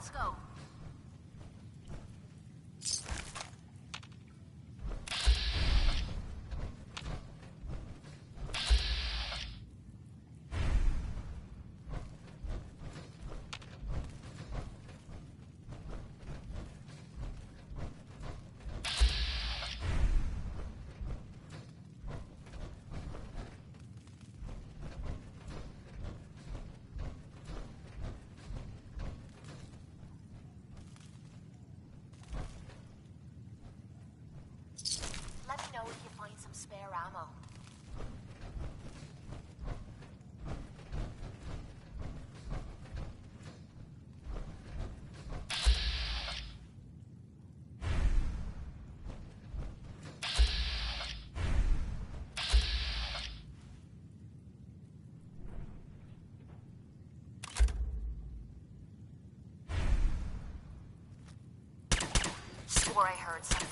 let's go. Let me know if you find some spare ammo. Swore I heard something.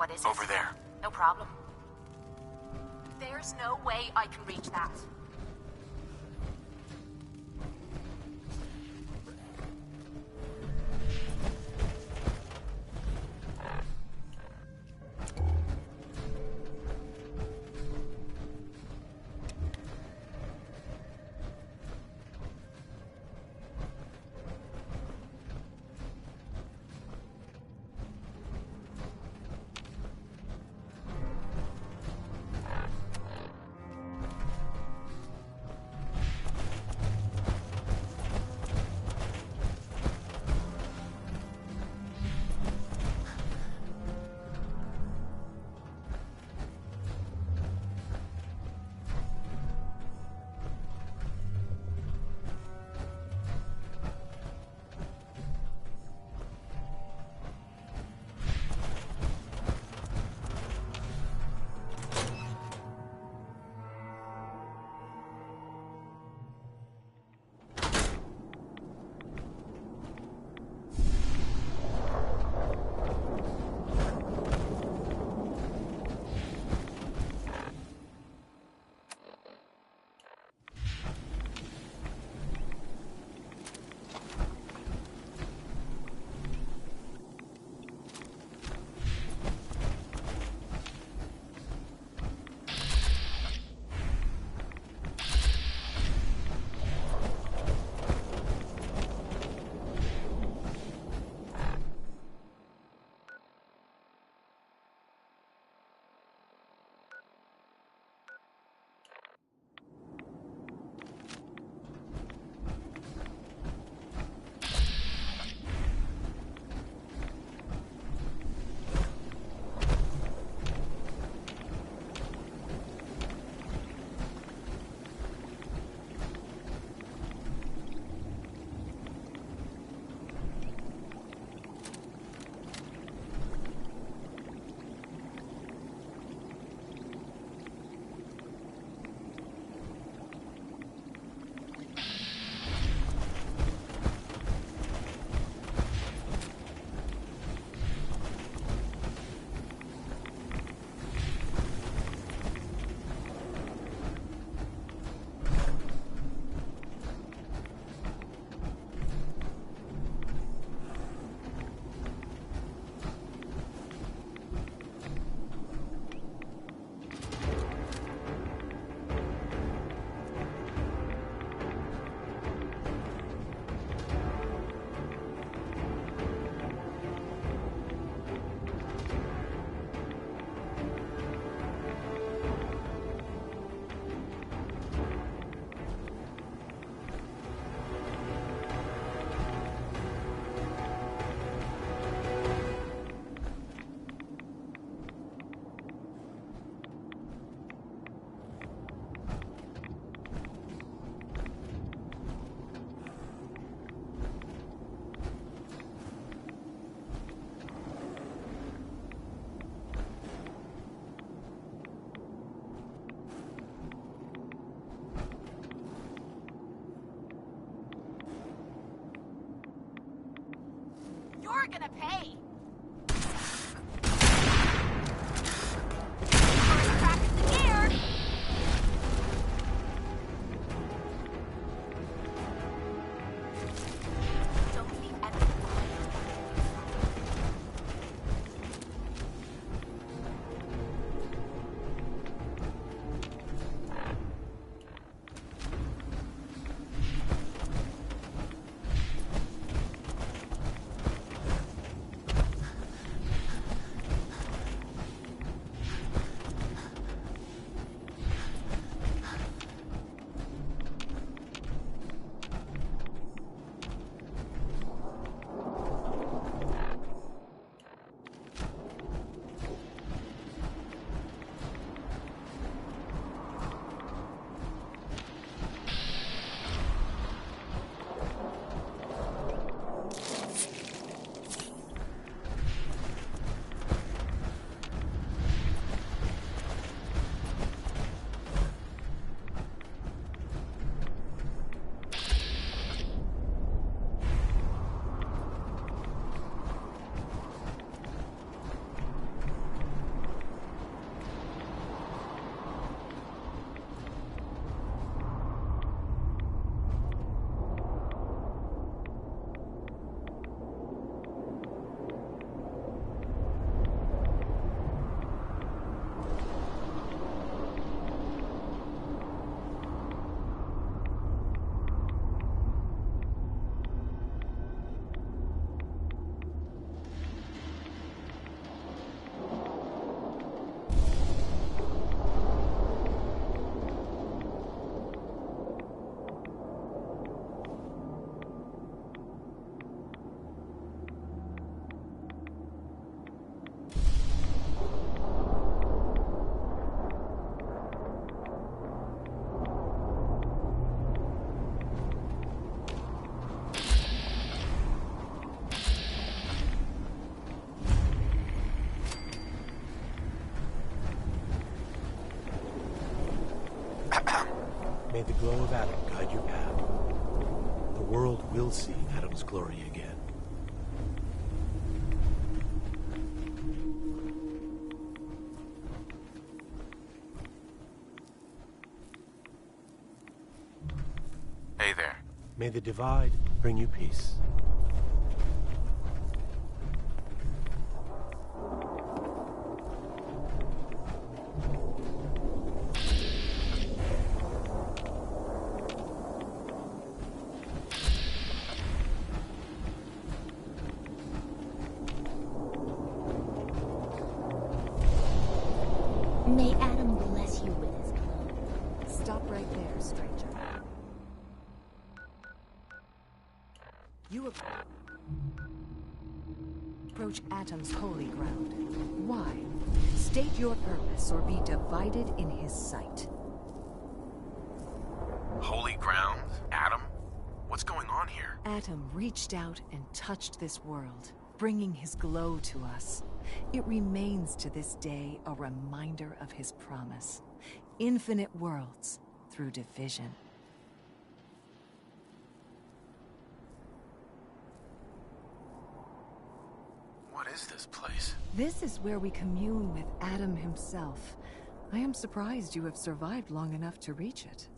What is it? Over there. No problem. There's no way I can reach that. May the glow of Adam guide your path. The world will see Adam's glory again. Hey there. May the divide bring you peace. May Adam bless you with his glow. Stop right there, stranger. You approach Atom's holy ground. Why? State your purpose or be divided in his sight. Holy ground? Adam? What's going on here? Atom reached out and touched this world, bringing his glow to us. It remains to this day a reminder of his promise. Infinite worlds through division. What is this place? This is where we commune with Adam himself. I am surprised you have survived long enough to reach it.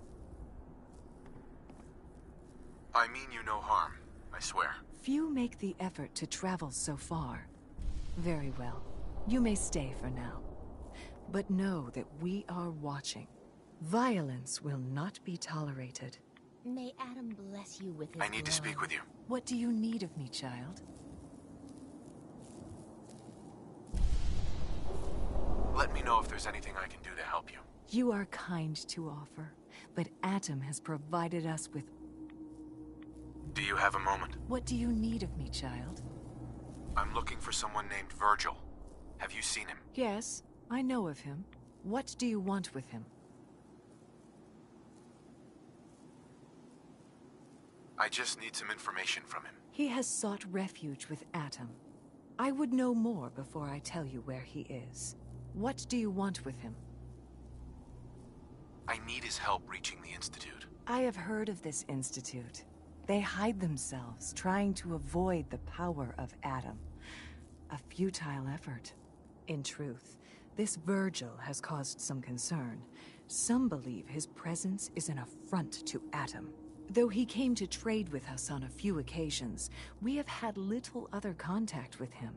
I mean you no harm, I swear. Few make the effort to travel so far. Very well. You may stay for now. But know that we are watching. Violence will not be tolerated. May Adam bless you with his I need to speak with you. What do you need of me, child? Let me know if there's anything I can do to help you. You are kind to offer, but Atom has provided us with... Do you have a moment? What do you need of me, child? I'm looking for someone named Virgil. Have you seen him? Yes, I know of him. What do you want with him? I just need some information from him. He has sought refuge with Atom. I would know more before I tell you where he is. What do you want with him? I need his help reaching the Institute. I have heard of this institute. They hide themselves, trying to avoid the power of Adam. A futile effort. In truth, this Virgil has caused some concern. Some believe his presence is an affront to Adam. Though he came to trade with us on a few occasions, we have had little other contact with him.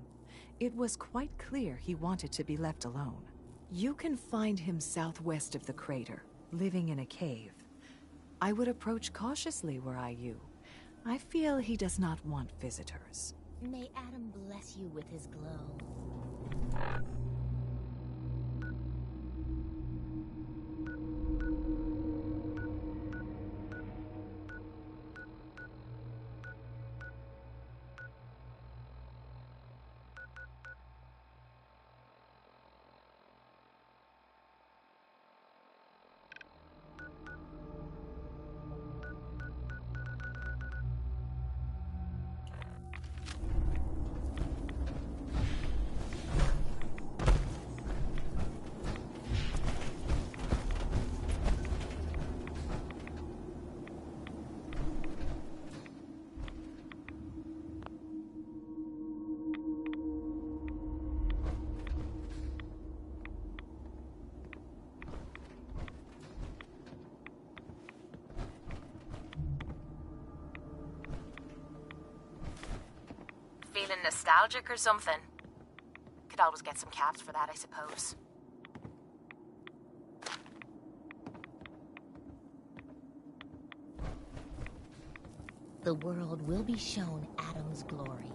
It was quite clear he wanted to be left alone. You can find him southwest of the crater, living in a cave. I would approach cautiously were I you. I feel he does not want visitors. May Adam bless you with his glow. Feeling nostalgic or something? Could always get some caps for that, I suppose. The world will be shown Adam's glory.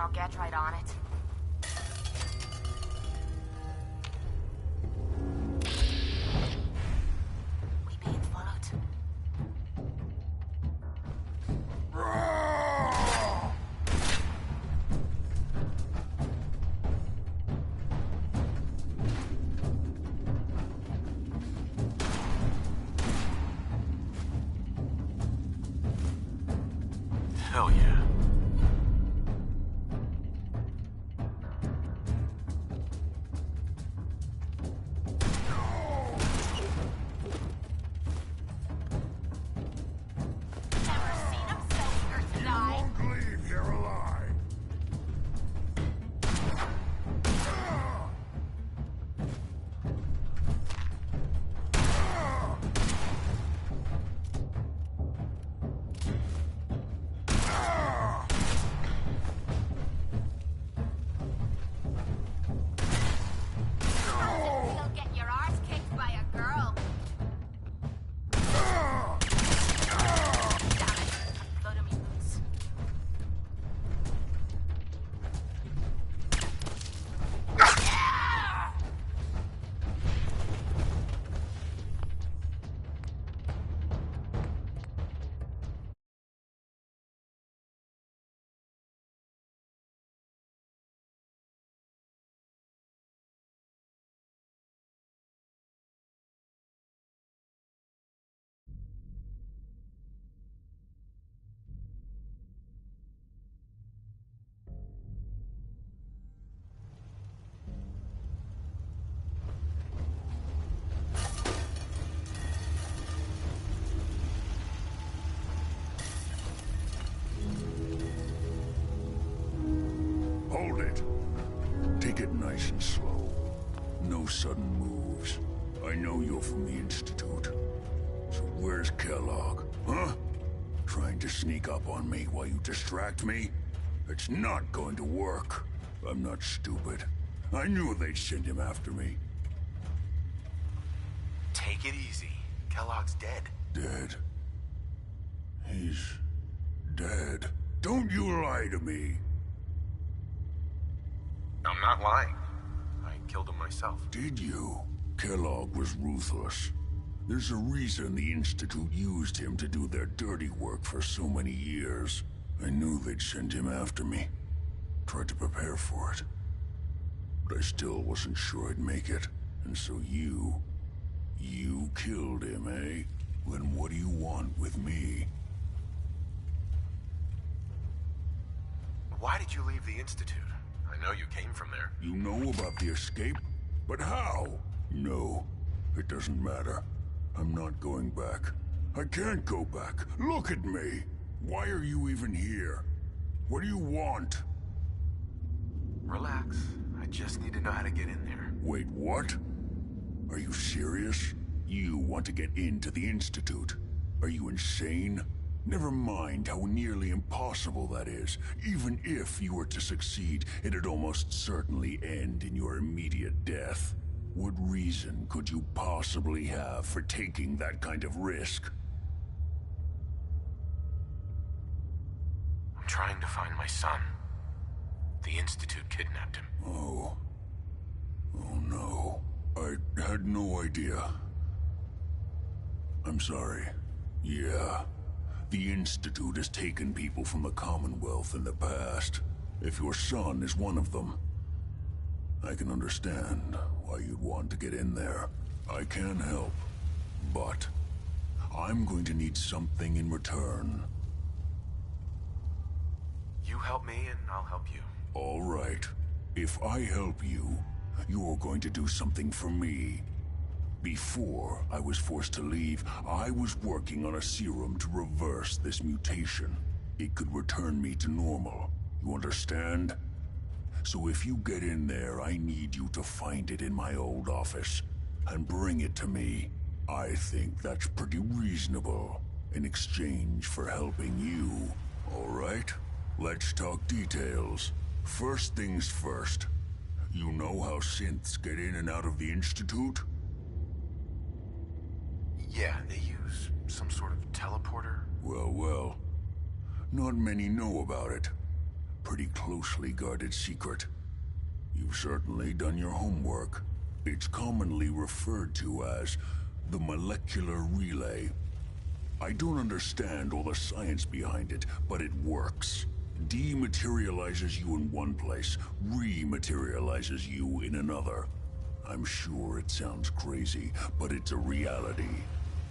I'll get right on it. We being followed. Hell yeah. Never seen him so eager to die. Won't leave here alive. You'll get your arse kicked by a girl. Damn it. Blood on me boots. Hold it. Take it nice and slow. No sudden moves. I know you're from the Institute. So where's Kellogg? Huh? Trying to sneak up on me while you distract me? It's not going to work. I'm not stupid. I knew they'd send him after me. Take it easy. Kellogg's dead. Dead. He's dead. Don't you lie to me. I'm not lying. I killed him myself. Did you? Kellogg was ruthless. There's a reason the Institute used him to do their dirty work for so many years. I knew they'd send him after me. Tried to prepare for it. But I still wasn't sure I'd make it. And so you killed him, eh? Then what do you want with me? Why did you leave the Institute? I know you came from there. You know about the escape? But how? No, it doesn't matter. I'm not going back. I can't go back. Look at me. Why are you even here? What do you want? Relax. I just need to know how to get in there. Wait, what? Are you serious? You want to get into the Institute? Are you insane? Never mind how nearly impossible that is. Even if you were to succeed, it'd almost certainly end in your immediate death. What reason could you possibly have for taking that kind of risk? I'm trying to find my son. The Institute kidnapped him. Oh. Oh no. I had no idea. I'm sorry. Yeah. The Institute has taken people from the Commonwealth in the past. If your son is one of them, I can understand why you'd want to get in there. I can help, but I'm going to need something in return. You help me and I'll help you. All right. If I help you, you're going to do something for me. Before I was forced to leave, I was working on a serum to reverse this mutation. It could return me to normal. You understand? So if you get in there, I need you to find it in my old office and bring it to me. I think that's pretty reasonable in exchange for helping you. All right? Let's talk details. First things first. You know how synths get in and out of the Institute? Yeah, they use some sort of teleporter. Well, well. Not many know about it. pretty closely guarded secret. You've certainly done your homework. It's commonly referred to as the molecular relay. I don't understand all the science behind it, but it works. Dematerializes you in one place, rematerializes you in another. I'm sure it sounds crazy, but it's a reality.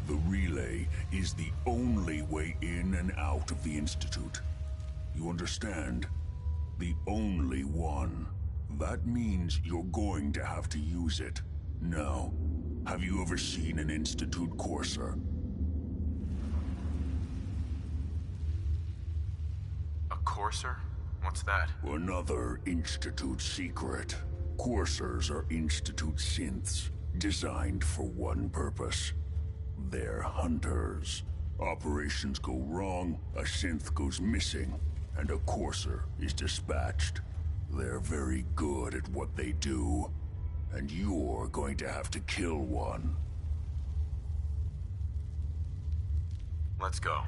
The relay is the only way in and out of the Institute. You understand? The only one. That means you're going to have to use it. Now, have you ever seen an Institute courser? A courser? What's that? Another Institute secret. Coursers are Institute synths, designed for one purpose. They're hunters. Operations go wrong, a synth goes missing, and a courser is dispatched. They're very good at what they do, and you're going to have to kill one. Let's go.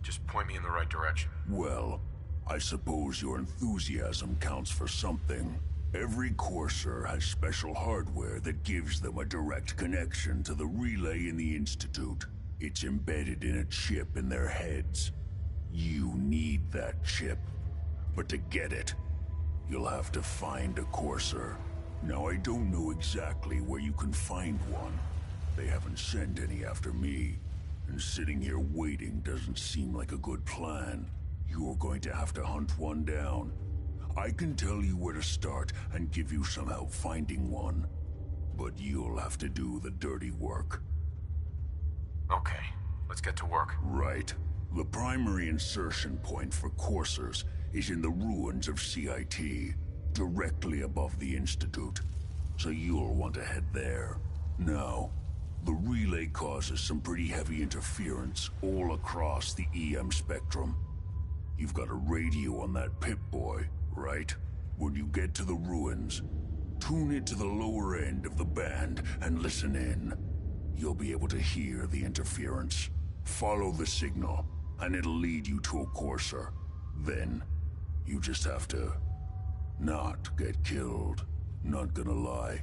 Just point me in the right direction. Well, I suppose your enthusiasm counts for something. Every courser has special hardware that gives them a direct connection to the relay in the Institute. It's embedded in a chip in their heads. You need that chip. But to get it, you'll have to find a courser. Now, I don't know exactly where you can find one. They haven't sent any after me. And sitting here waiting doesn't seem like a good plan. You're going to have to hunt one down. I can tell you where to start and give you some help finding one. But you'll have to do the dirty work. Okay, let's get to work. Right. The primary insertion point for coursers is in the ruins of CIT, directly above the Institute. So you'll want to head there. Now, the relay causes some pretty heavy interference all across the EM spectrum. You've got a radio on that Pip-Boy, right? When you get to the ruins, tune it to the lower end of the band and listen in. You'll be able to hear the interference. Follow the signal, and it'll lead you to a courser. Then, you just have to not get killed. Not gonna lie,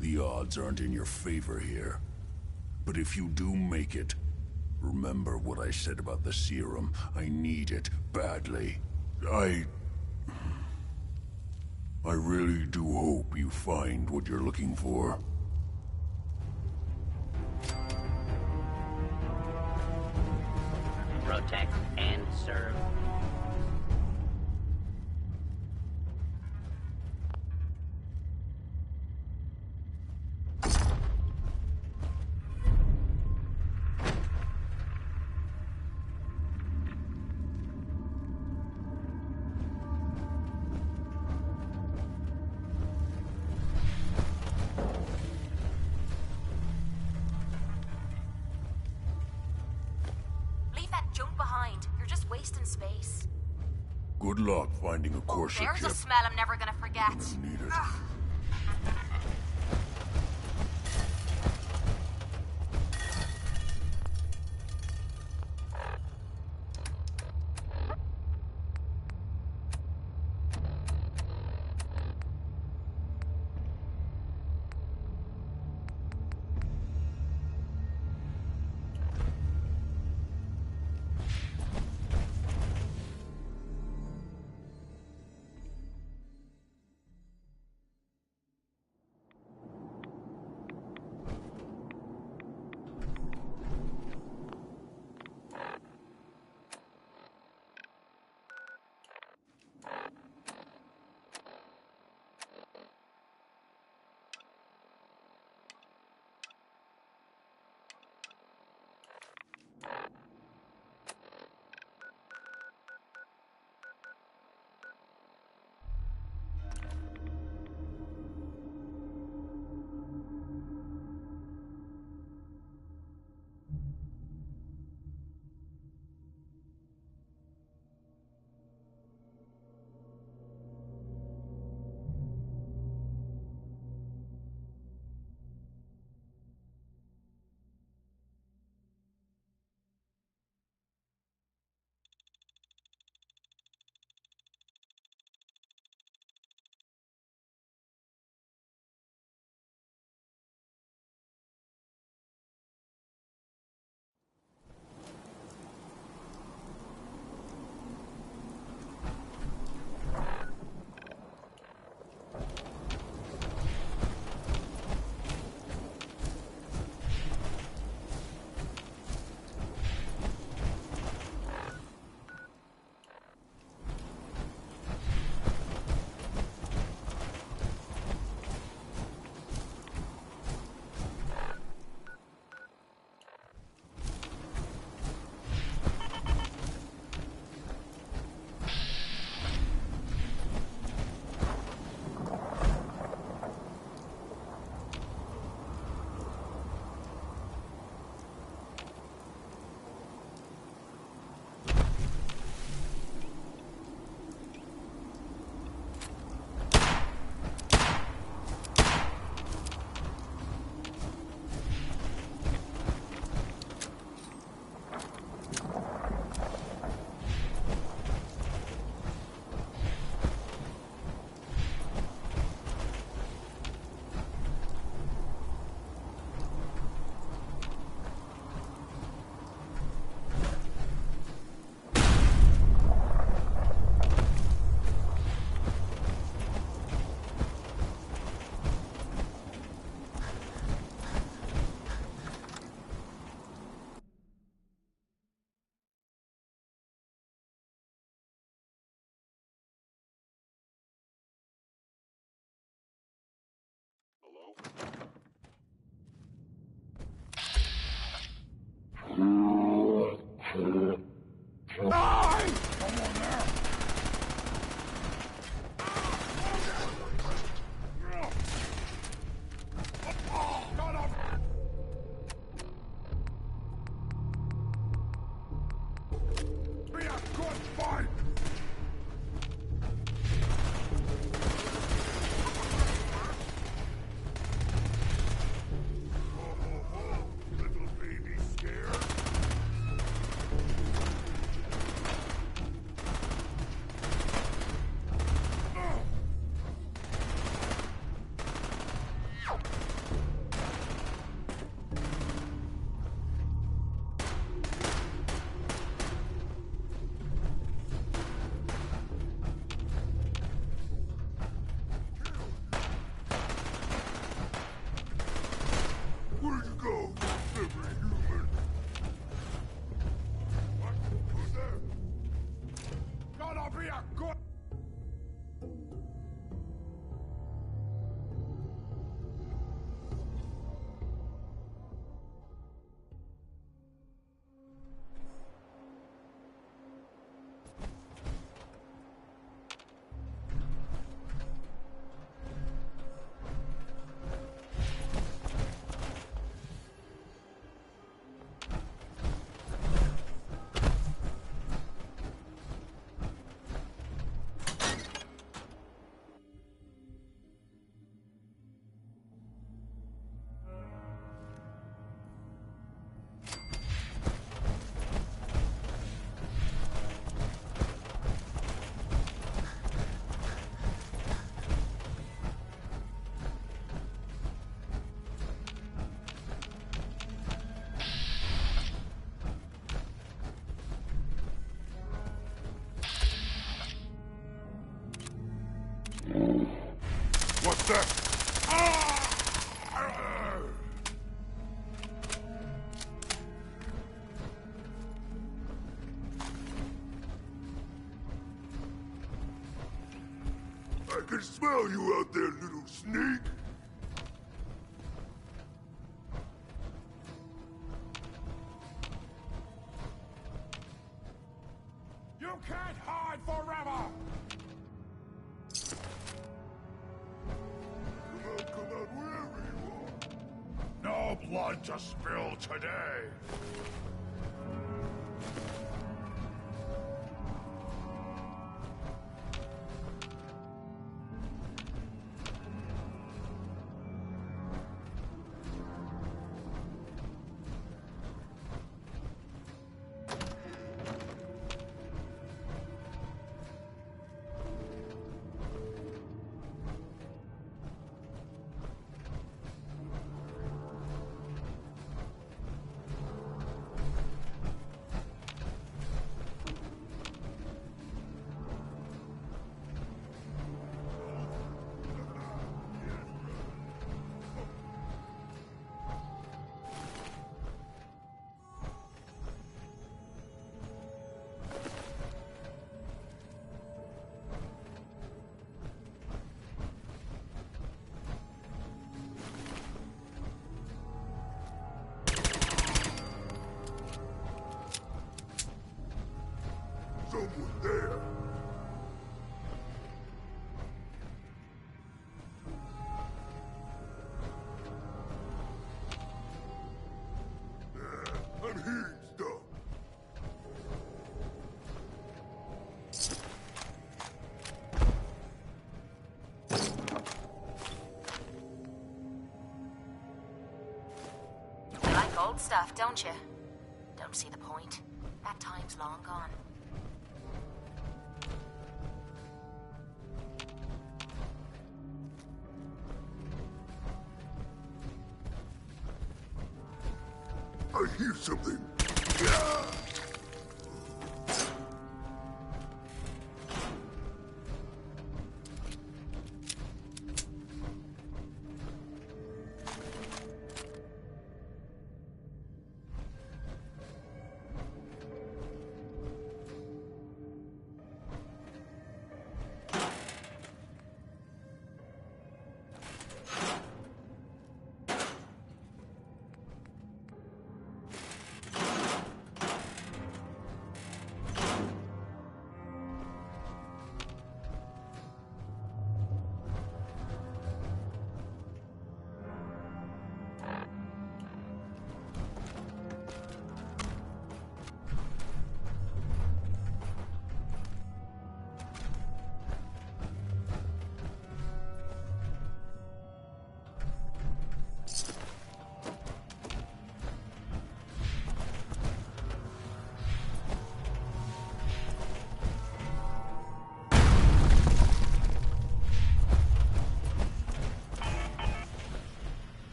the odds aren't in your favor here. But if you do make it, remember what I said about the serum. I need it badly. I really do hope you find what you're looking for. Protect and serve. Leave that junk behind. You're just wasting space. Good luck finding a Oh, courser there's chip. a smell I'm never gonna forget. Need it. Where'd you go, every human? What? Who's there? Gonna be a good... What's that? I can smell you out there, little sneak. You can't hide forever! Come out wherever you are. No blood to spill today. Someone there. I'm hearing stuff. You like old stuff, don't you? Don't see the point. That time's long gone. I hear something.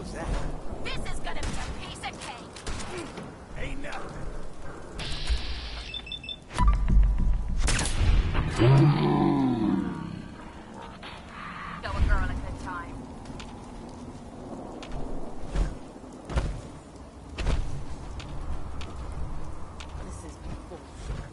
How's that? This is gonna be a piece of cake! Ain't nothing. Show a girl a good time. This is bullshit.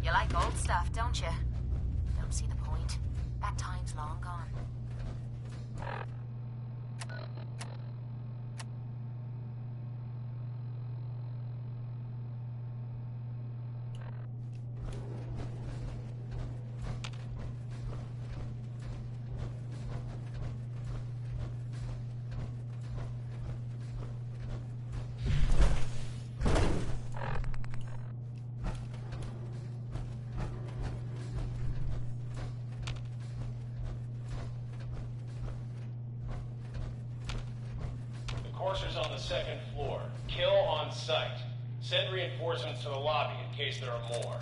You like old stuff, don't you? Don't see the point. That time's long gone. Courser's on the second floor. Kill on sight. Send reinforcements to the lobby in case there are more.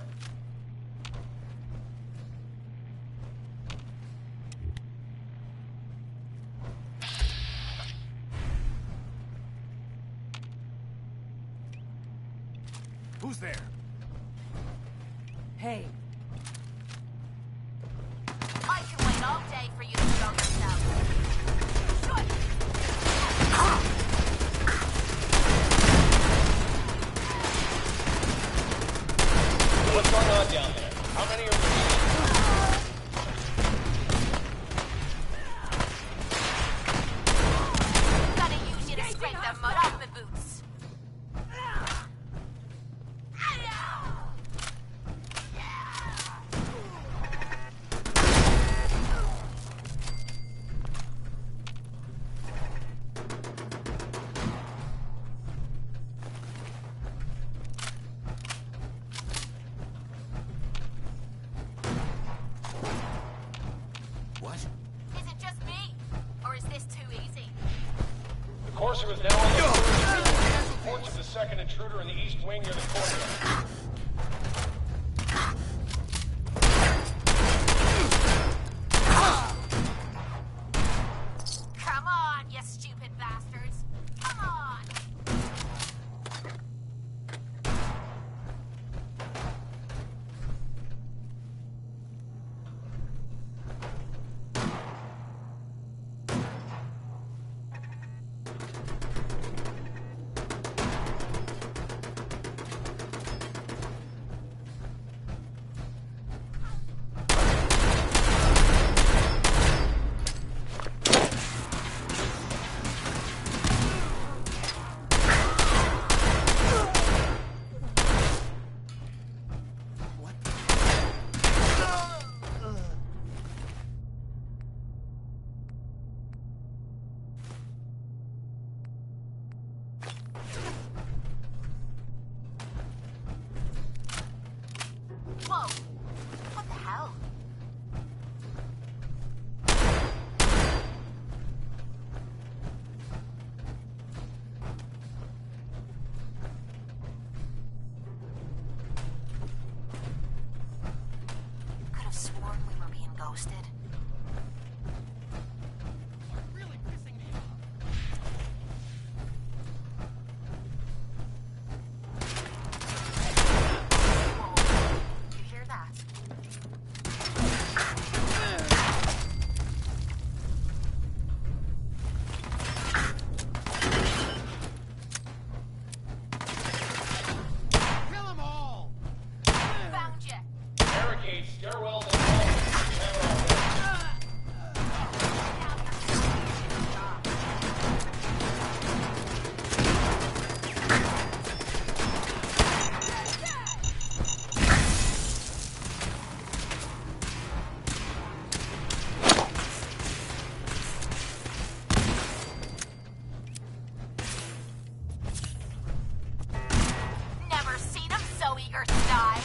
Who's there? Hey, I can wait all day for you to show yourself. Shoot! What's going on down there? How many are there? Gotta use you to scrape the mud off my boots. What? Is it just me? Or is this too easy? The Courser is now on the floor. Reports of the second intruder in the east wing near the courtyard. Come on, you stupid bastards. Come on! meager sty.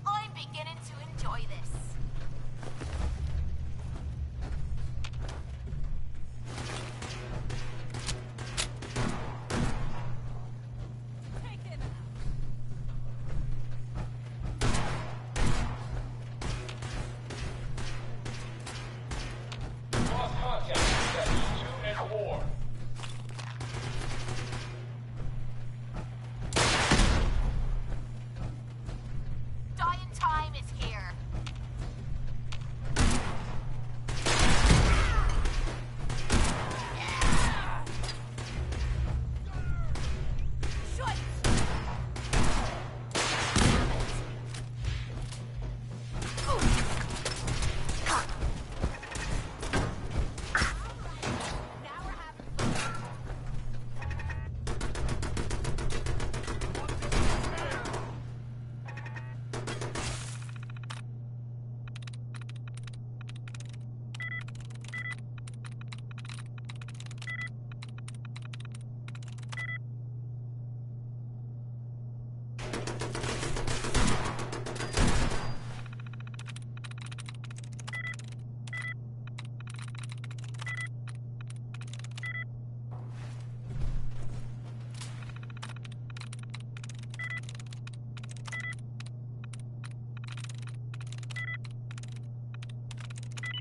I'm beginning to enjoy this. Lost contact in sectors 2 and 4. Dying time is here.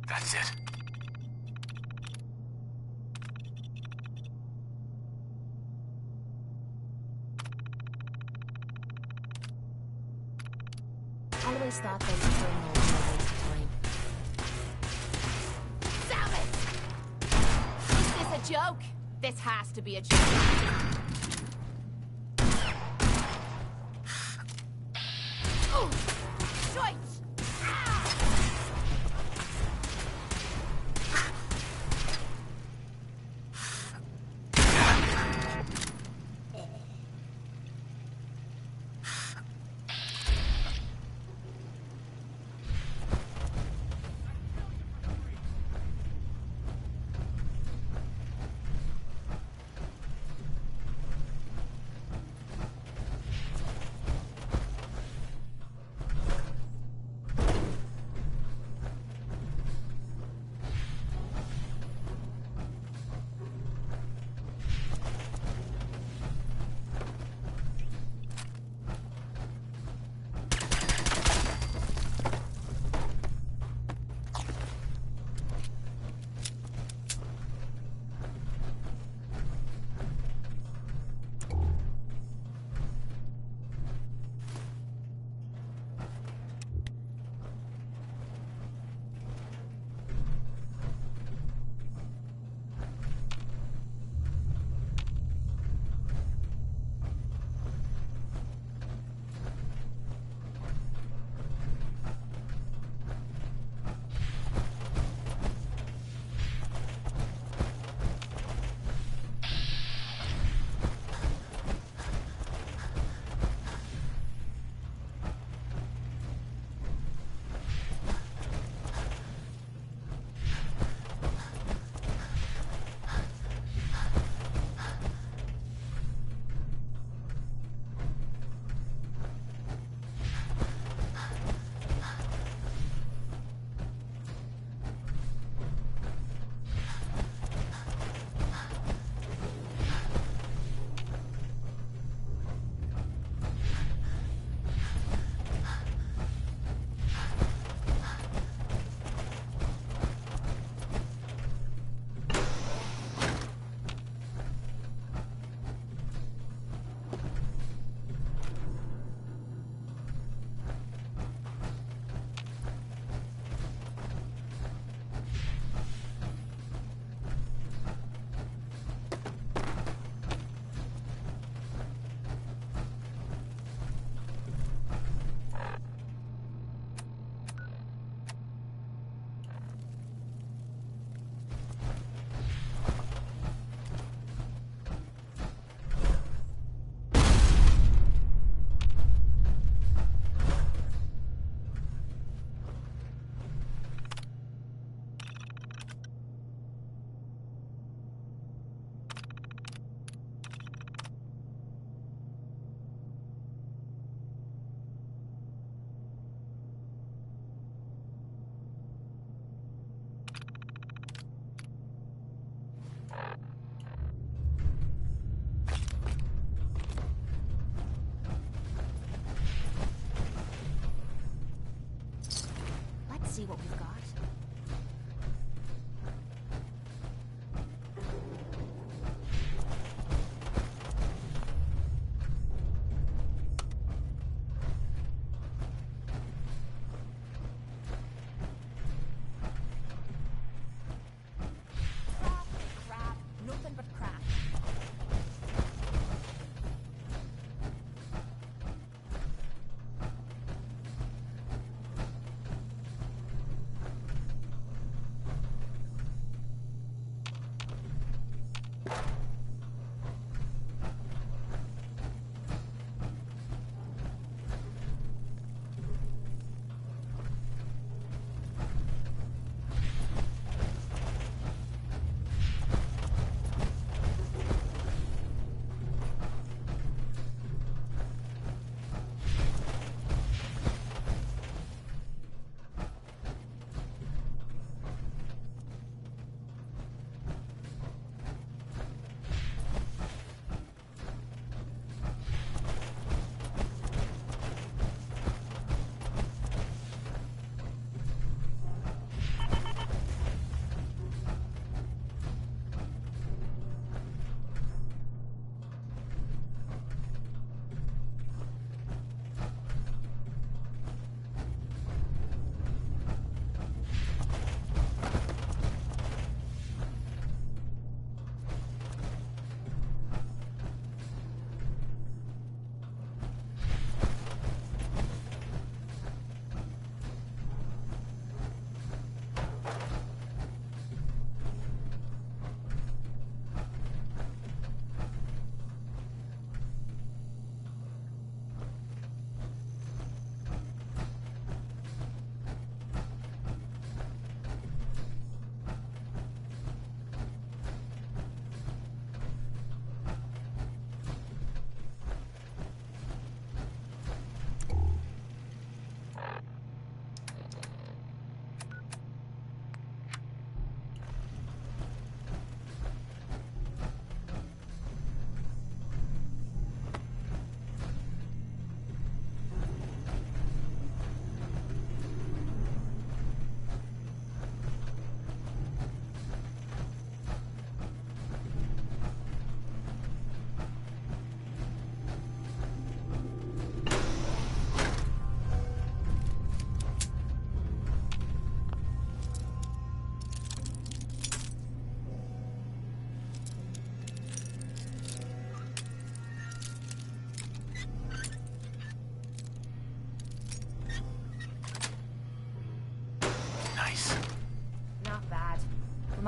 That's it. Always thought those criminals were a waste of time. Damn it! Is this a joke? This has to be a joke. Oh, shite!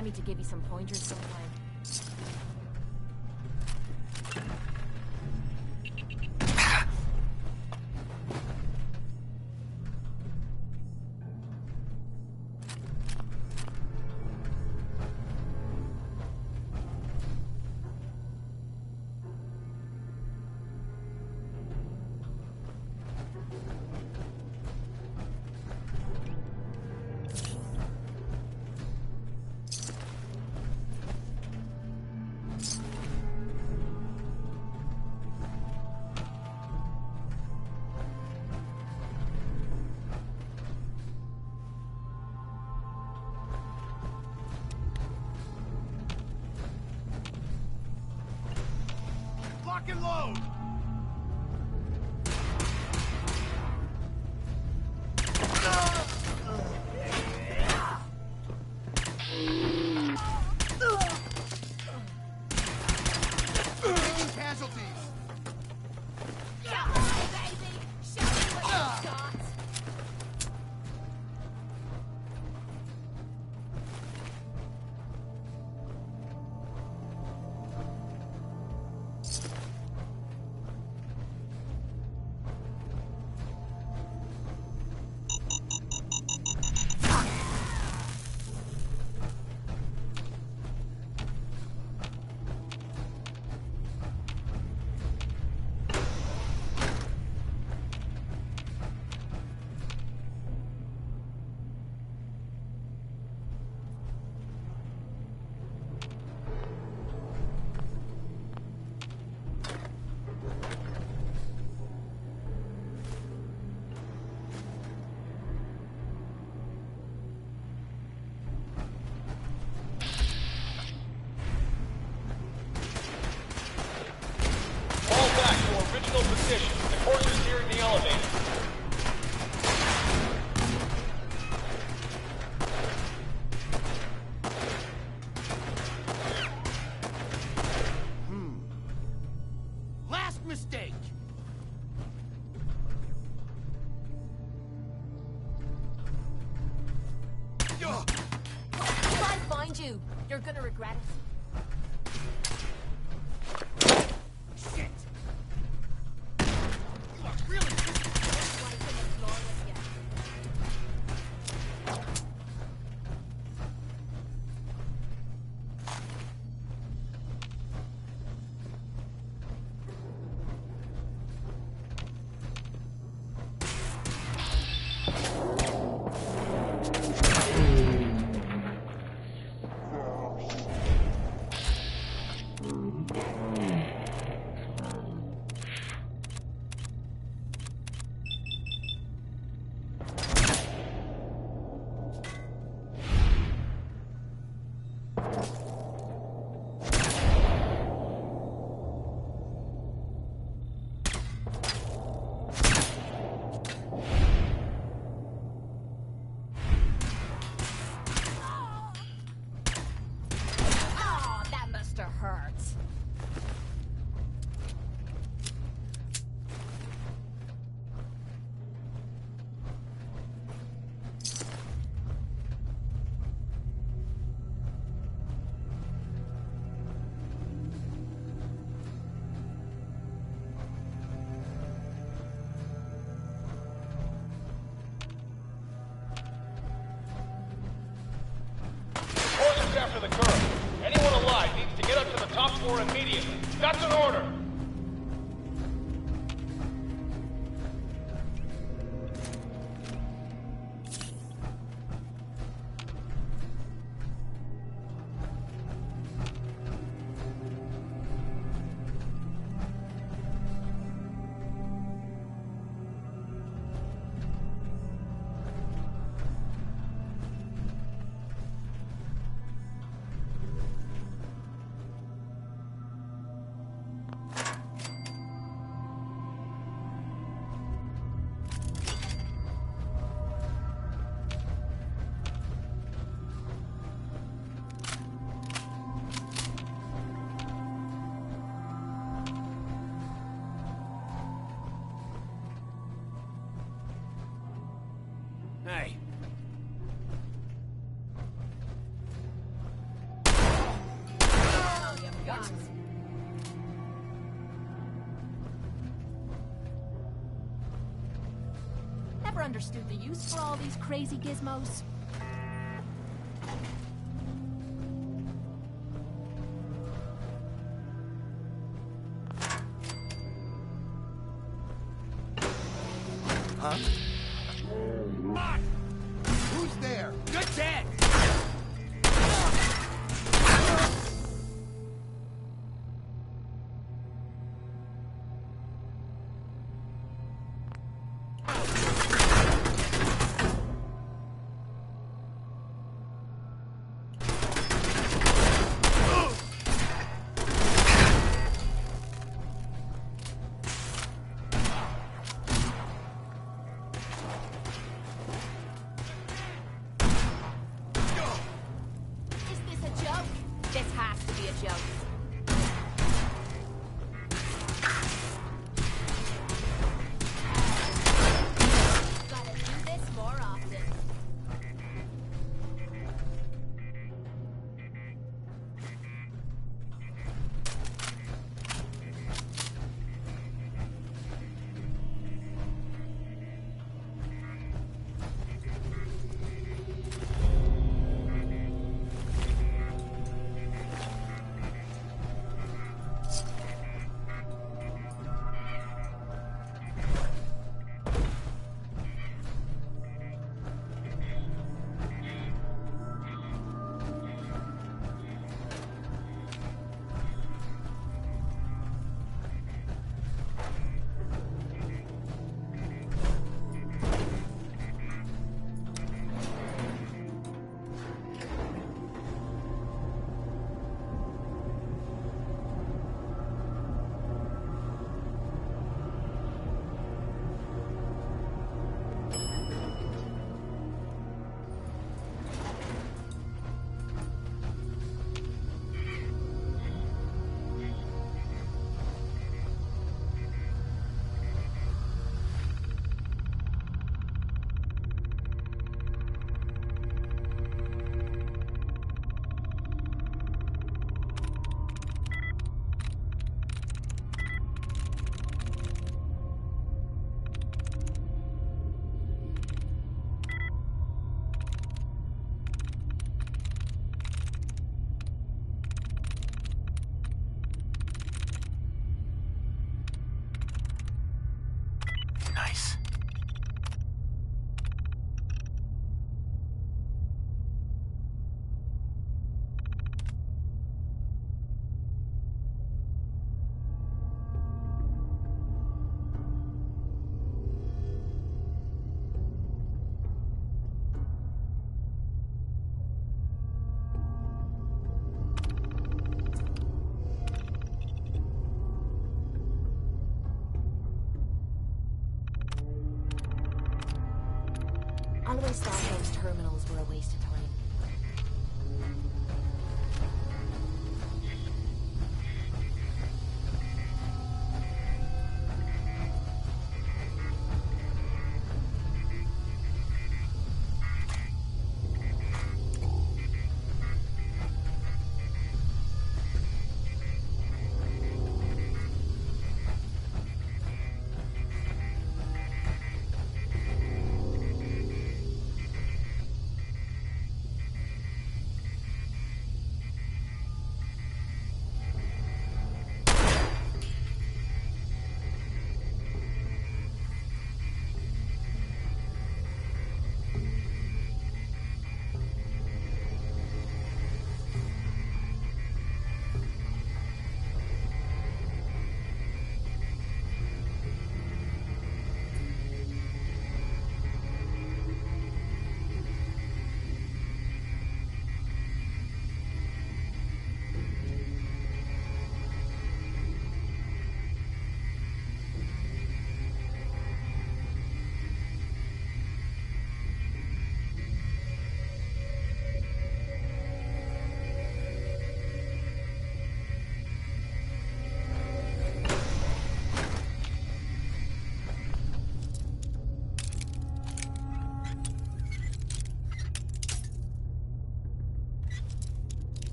remind me to give you some pointers sometime. Lock and load! Taking casualties! Yeah, baby! Show me what you got! Fall back to original position. The course is nearing the elevator. Last mistake! If I find you, you're gonna regret it. Shit! You are really... Right in the floor with you. Oh, that must have hurt. Course is after the curve. Anyone alive needs to get up to the top floor immediately. That's an order! Never understood the use for all these crazy gizmos. Huh? Who's there? Good dead! This has to be a joke. Gotta do this more often. Nice. I always thought those terminals were a waste of time.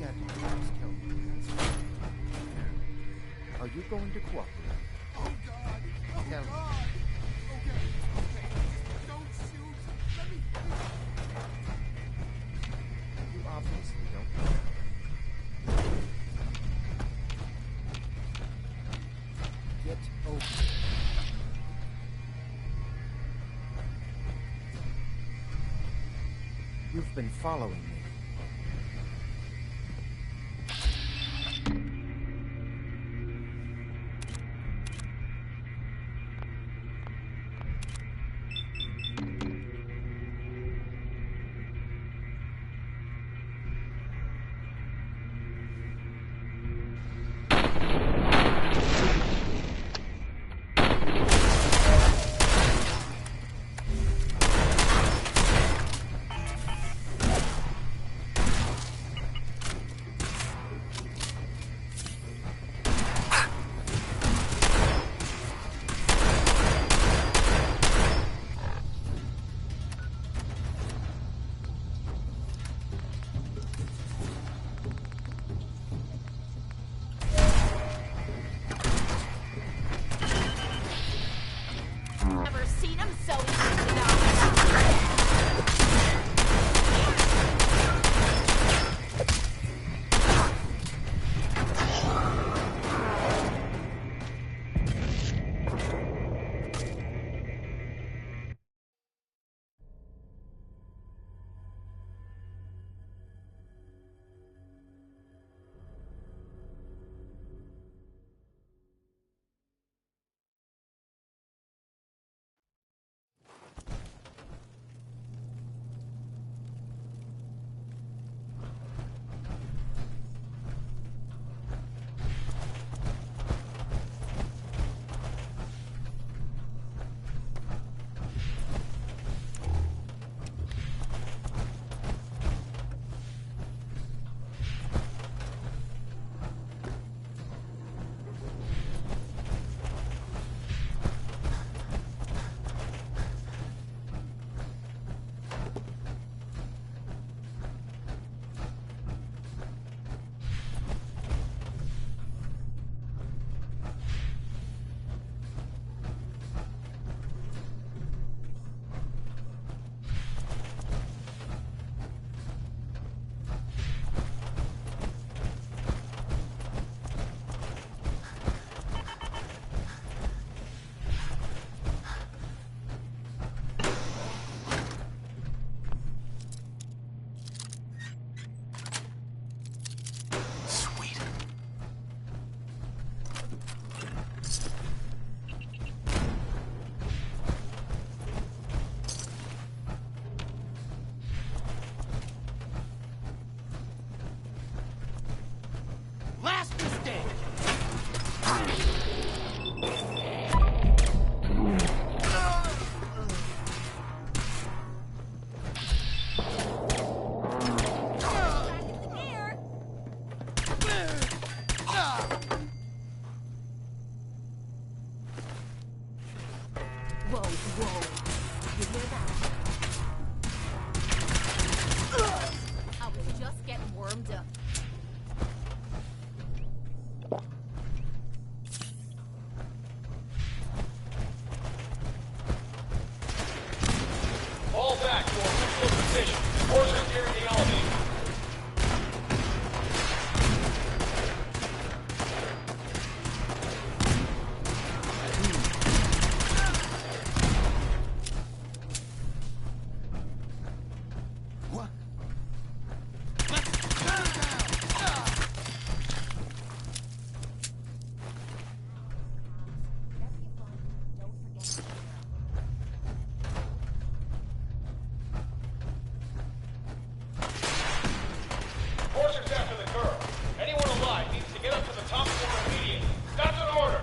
that was killed. Are you going to cooperate? Oh God! Oh Tell me. God! Okay. Don't shoot! Let me... You obviously don't know. Get over it. You've been following me. Never seen him so easy. Last mistake! Whoa, whoa. You hear that? I was just getting warmed up. Fall back to a neutral position. Forces nearing the elevator. What? Let's turn down! Forces after the curve. Anyone alive needs to get up to the top floor immediately. That's an order.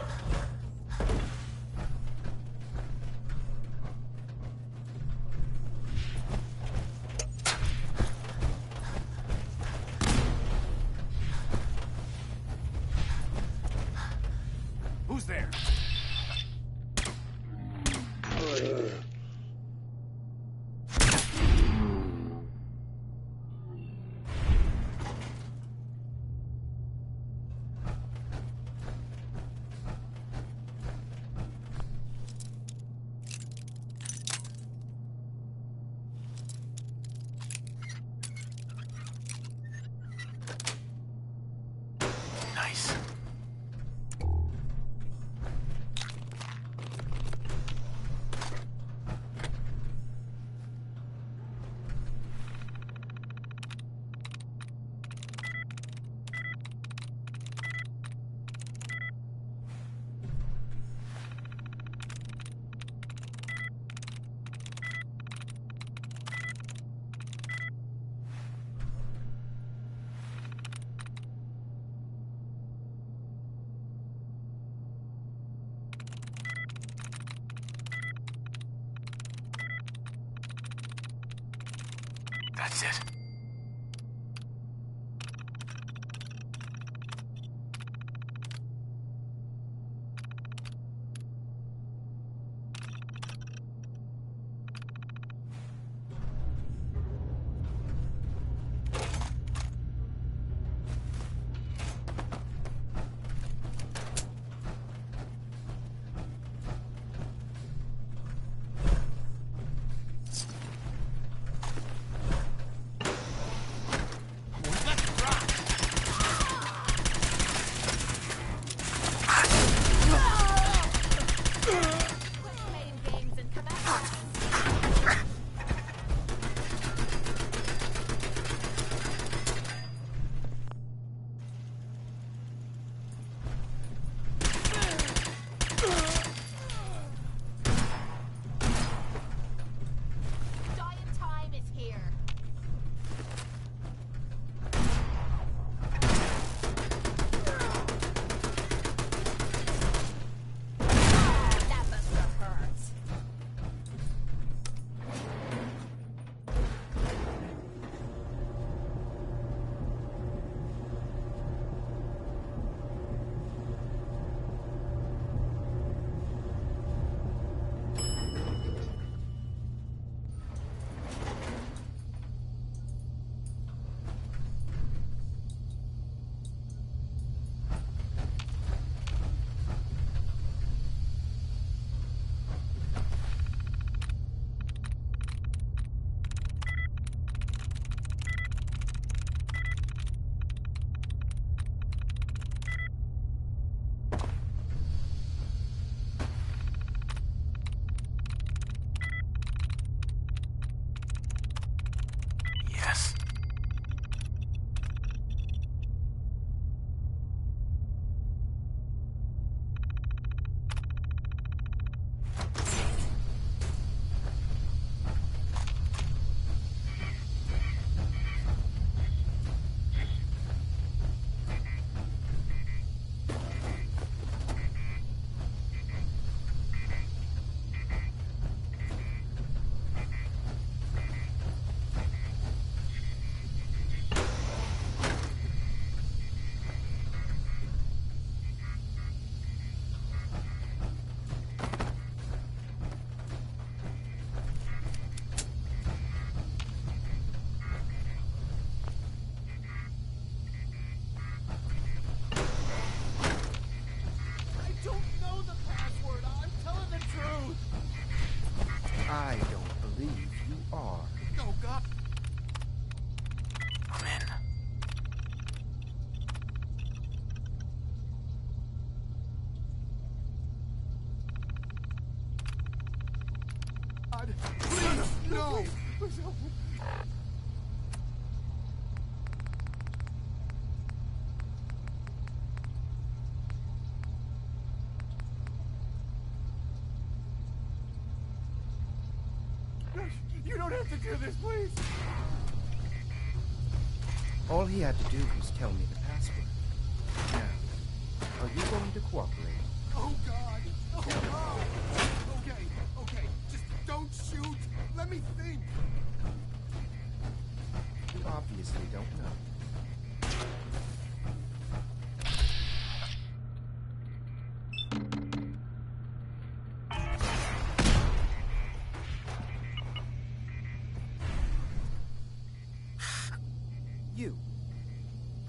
Who's there? That's it. I don't believe you are. Oh, God. I'm in. Please, no! You don't have to do this, please! All he had to do was tell me the password. Now, are you going to cooperate? Oh, God! Oh, God! Okay, just don't shoot! Let me think! You obviously don't know. You,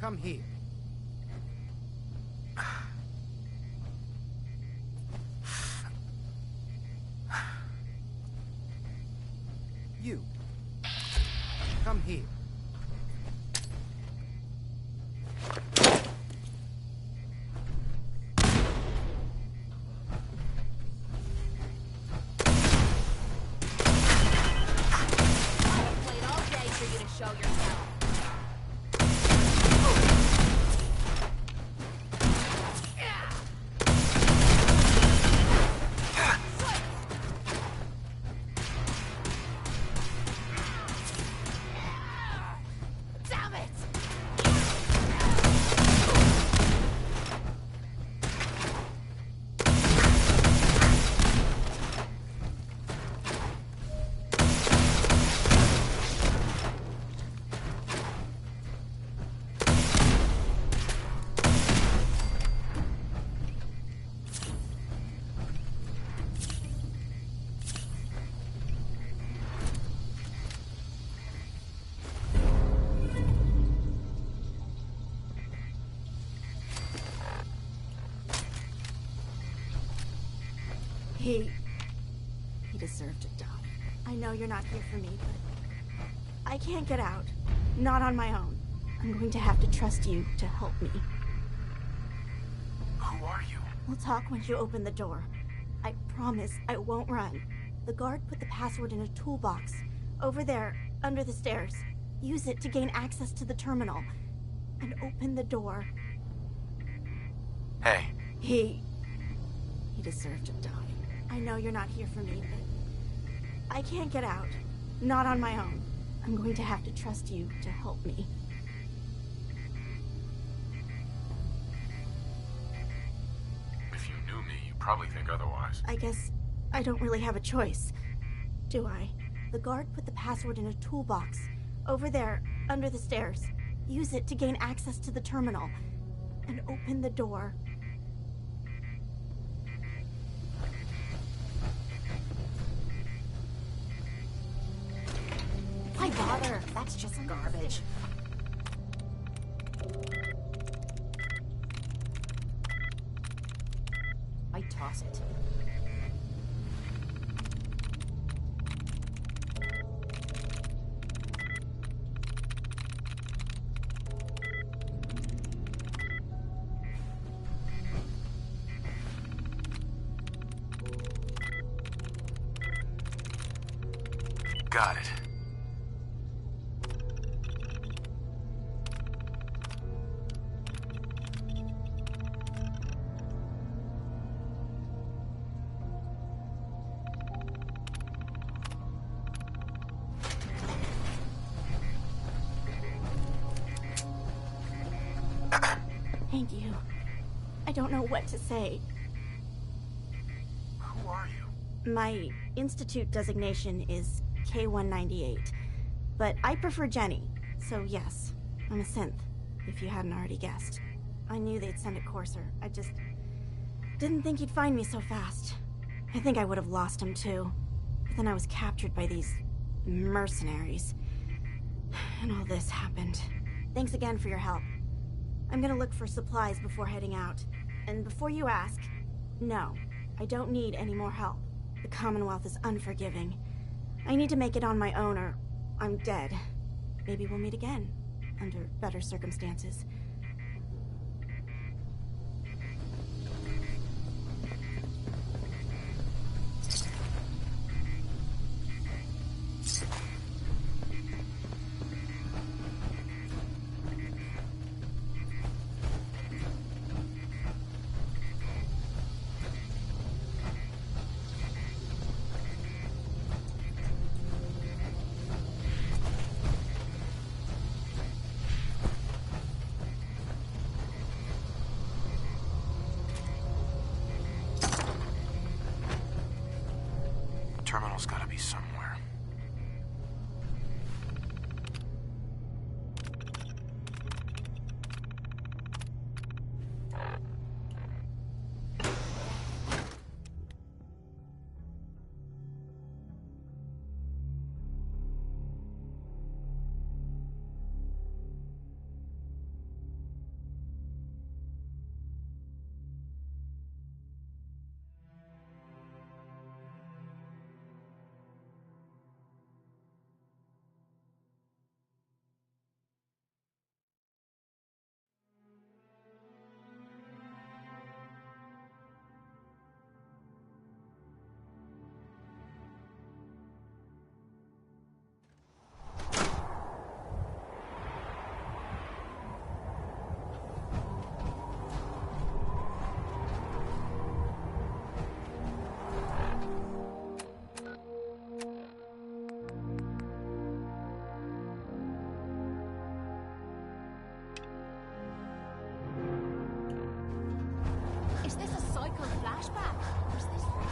come here. You, come here. Wait all day for you to show yourself. He deserved to die. I know you're not here for me, but I can't get out. Not on my own. I'm going to have to trust you to help me. Who are you? We'll talk when you open the door. I promise I won't run. The guard put the password in a toolbox. Over there, under the stairs. Use it to gain access to the terminal. And open the door. Hey. He deserved to die. I know you're not here for me, but I can't get out. Not on my own. I'm going to have to trust you to help me. If you knew me, you'd probably think otherwise. I guess I don't really have a choice. Do I? The guard put the password in a toolbox. Over there, under the stairs. Use it to gain access to the terminal. And open the door. Why bother? That's just garbage. I toss it. Got it. Thank you. I don't know what to say. Who are you? My Institute designation is K-198, but I prefer Jenny, so yes, I'm a synth, if you hadn't already guessed. I knew they'd send a courser, I just didn't think he'd find me so fast. I think I would have lost him too, but then I was captured by these mercenaries, and all this happened. Thanks again for your help. I'm gonna look for supplies before heading out, and before you ask, no, I don't need any more help. The Commonwealth is unforgiving. I need to make it on my own or I'm dead. Maybe we'll meet again, under better circumstances. Terminal's gotta be somewhere. Is this a cycle flashback? Or is this real?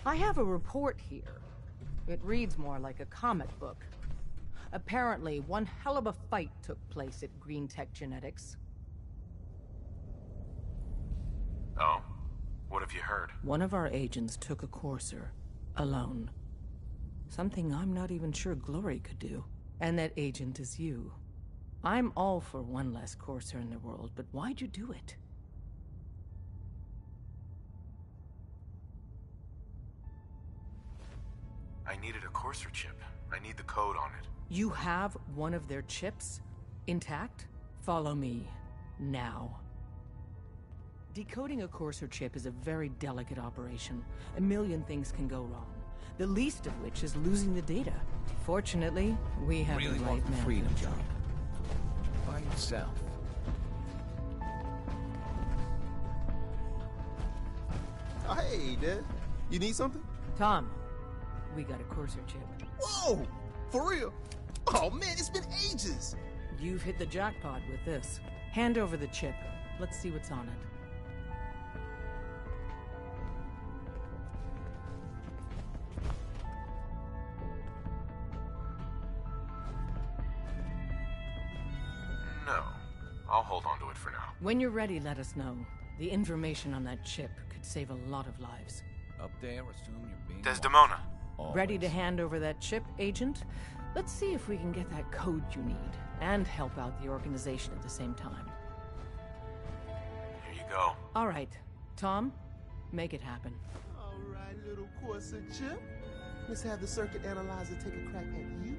I have a report here. It reads more like a comic book. Apparently, one hell of a fight took place at Green Tech Genetics. Oh? What have you heard? One of our agents took a courser, alone. Something I'm not even sure Glory could do. And that agent is you. I'm all for one less courser in the world, but why'd you do it? I needed a Courser chip. I need the code on it. You have one of their chips? Intact? Follow me. Now. Decoding a Courser chip is a very delicate operation. A million things can go wrong. The least of which is losing the data. Fortunately, we have really the want right the man freedom for the job. By yourself. Oh, hey, Dad. You need something? Tom, we got a Courser chip. Whoa! For real? Oh, man, it's been ages! You've hit the jackpot with this. Hand over the chip. Let's see what's on it. No. I'll hold on to it for now. When you're ready, let us know. The information on that chip could save a lot of lives. Up there, assume you're being... Desdemona. Always. Ready to hand over that chip, Agent? Let's see if we can get that code you need, and help out the organization at the same time. Here you go. All right. Tom, make it happen. All right, little Corsa chip. Let's have the circuit analyzer take a crack at you.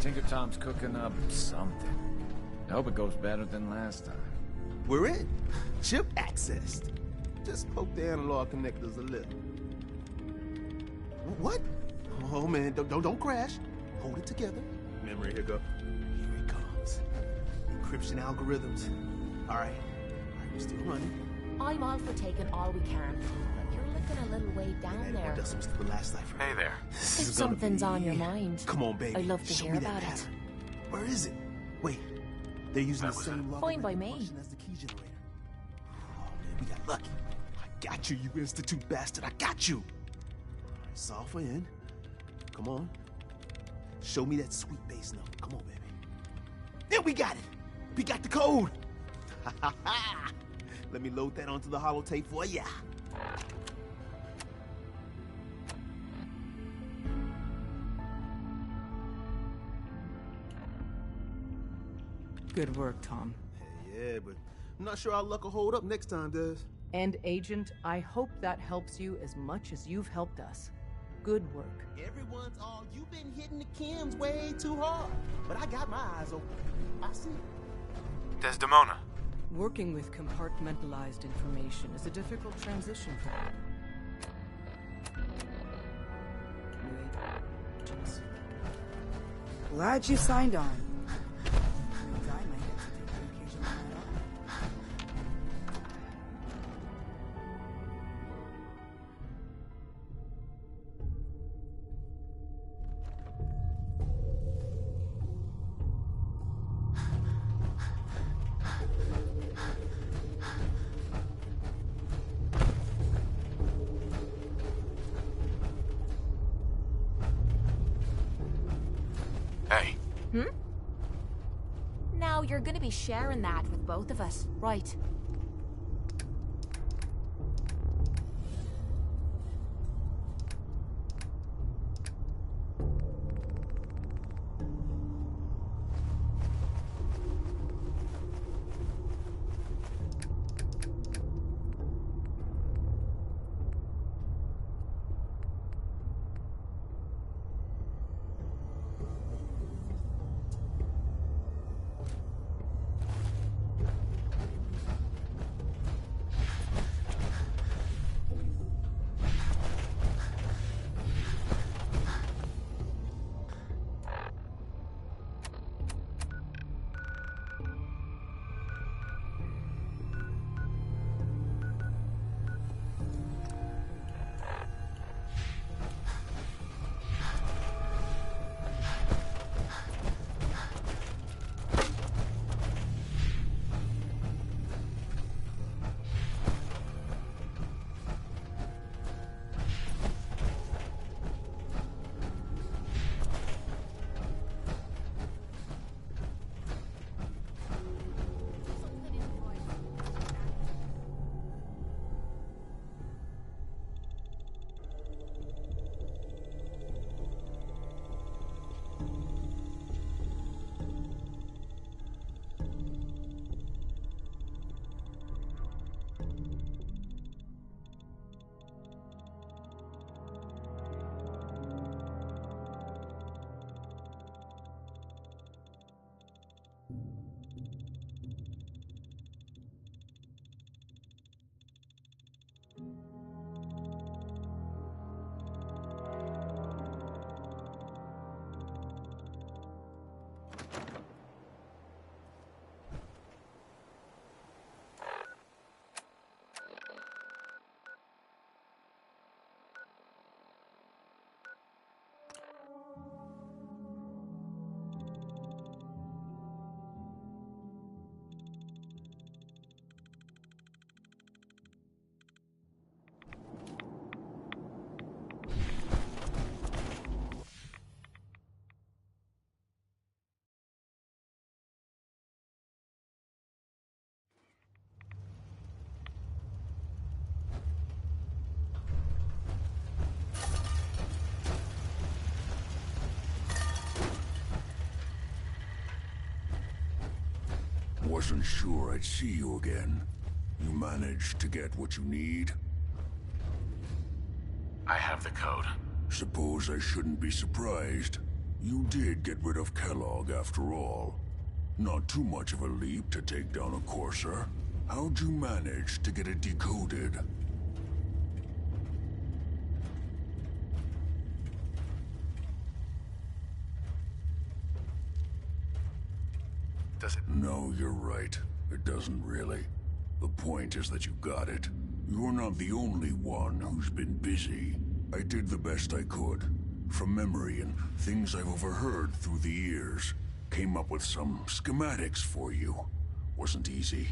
Tinker Tom's cooking up something. I hope it goes better than last time. We're in. Chip accessed. Just poke the analog connectors a little. What? Oh man, don't crash. Hold it together. Memory hiccup. Here it comes. Encryption algorithms. All right, we're still running. I'm all for taking all we can, but you're looking a little way down there. Dust some to the last life. Hey there. If something's on your mind, come on, baby. I'd love to Show hear me that about it. pattern. Where is it? Wait, they're using the same Fine by me. function as the key generator. Oh man, we got lucky. I got you, you Institute bastard. I got you. All right, software in. Come on. Show me that sweet bass note. Come on, baby. Then we got it. We got the code. Let me load that onto the holotape for ya. Good work, Tom. Hey, yeah, but I'm not sure our luck will hold up next time, Des. And Agent, I hope that helps you as much as you've helped us. Good work. Everyone's all, you've been hitting the chems way too hard. But I got my eyes open. I see. Desdemona. Working with compartmentalized information is a difficult transition for you. Wait, just... Glad you signed on. Means I might get to take the occasional night off. Hey. Now you're gonna be sharing that with both of us, right? Wasn't sure I'd see you again. You managed to get what you need? I have the code. Suppose I shouldn't be surprised. You did get rid of Kellogg after all. Not too much of a leap to take down a Courser. How'd you manage to get it decoded? Does it? No, you're right. It doesn't really. The point is that you got it. You're not the only one who's been busy. I did the best I could. From memory and things I've overheard through the years. Came up with some schematics for you. Wasn't easy.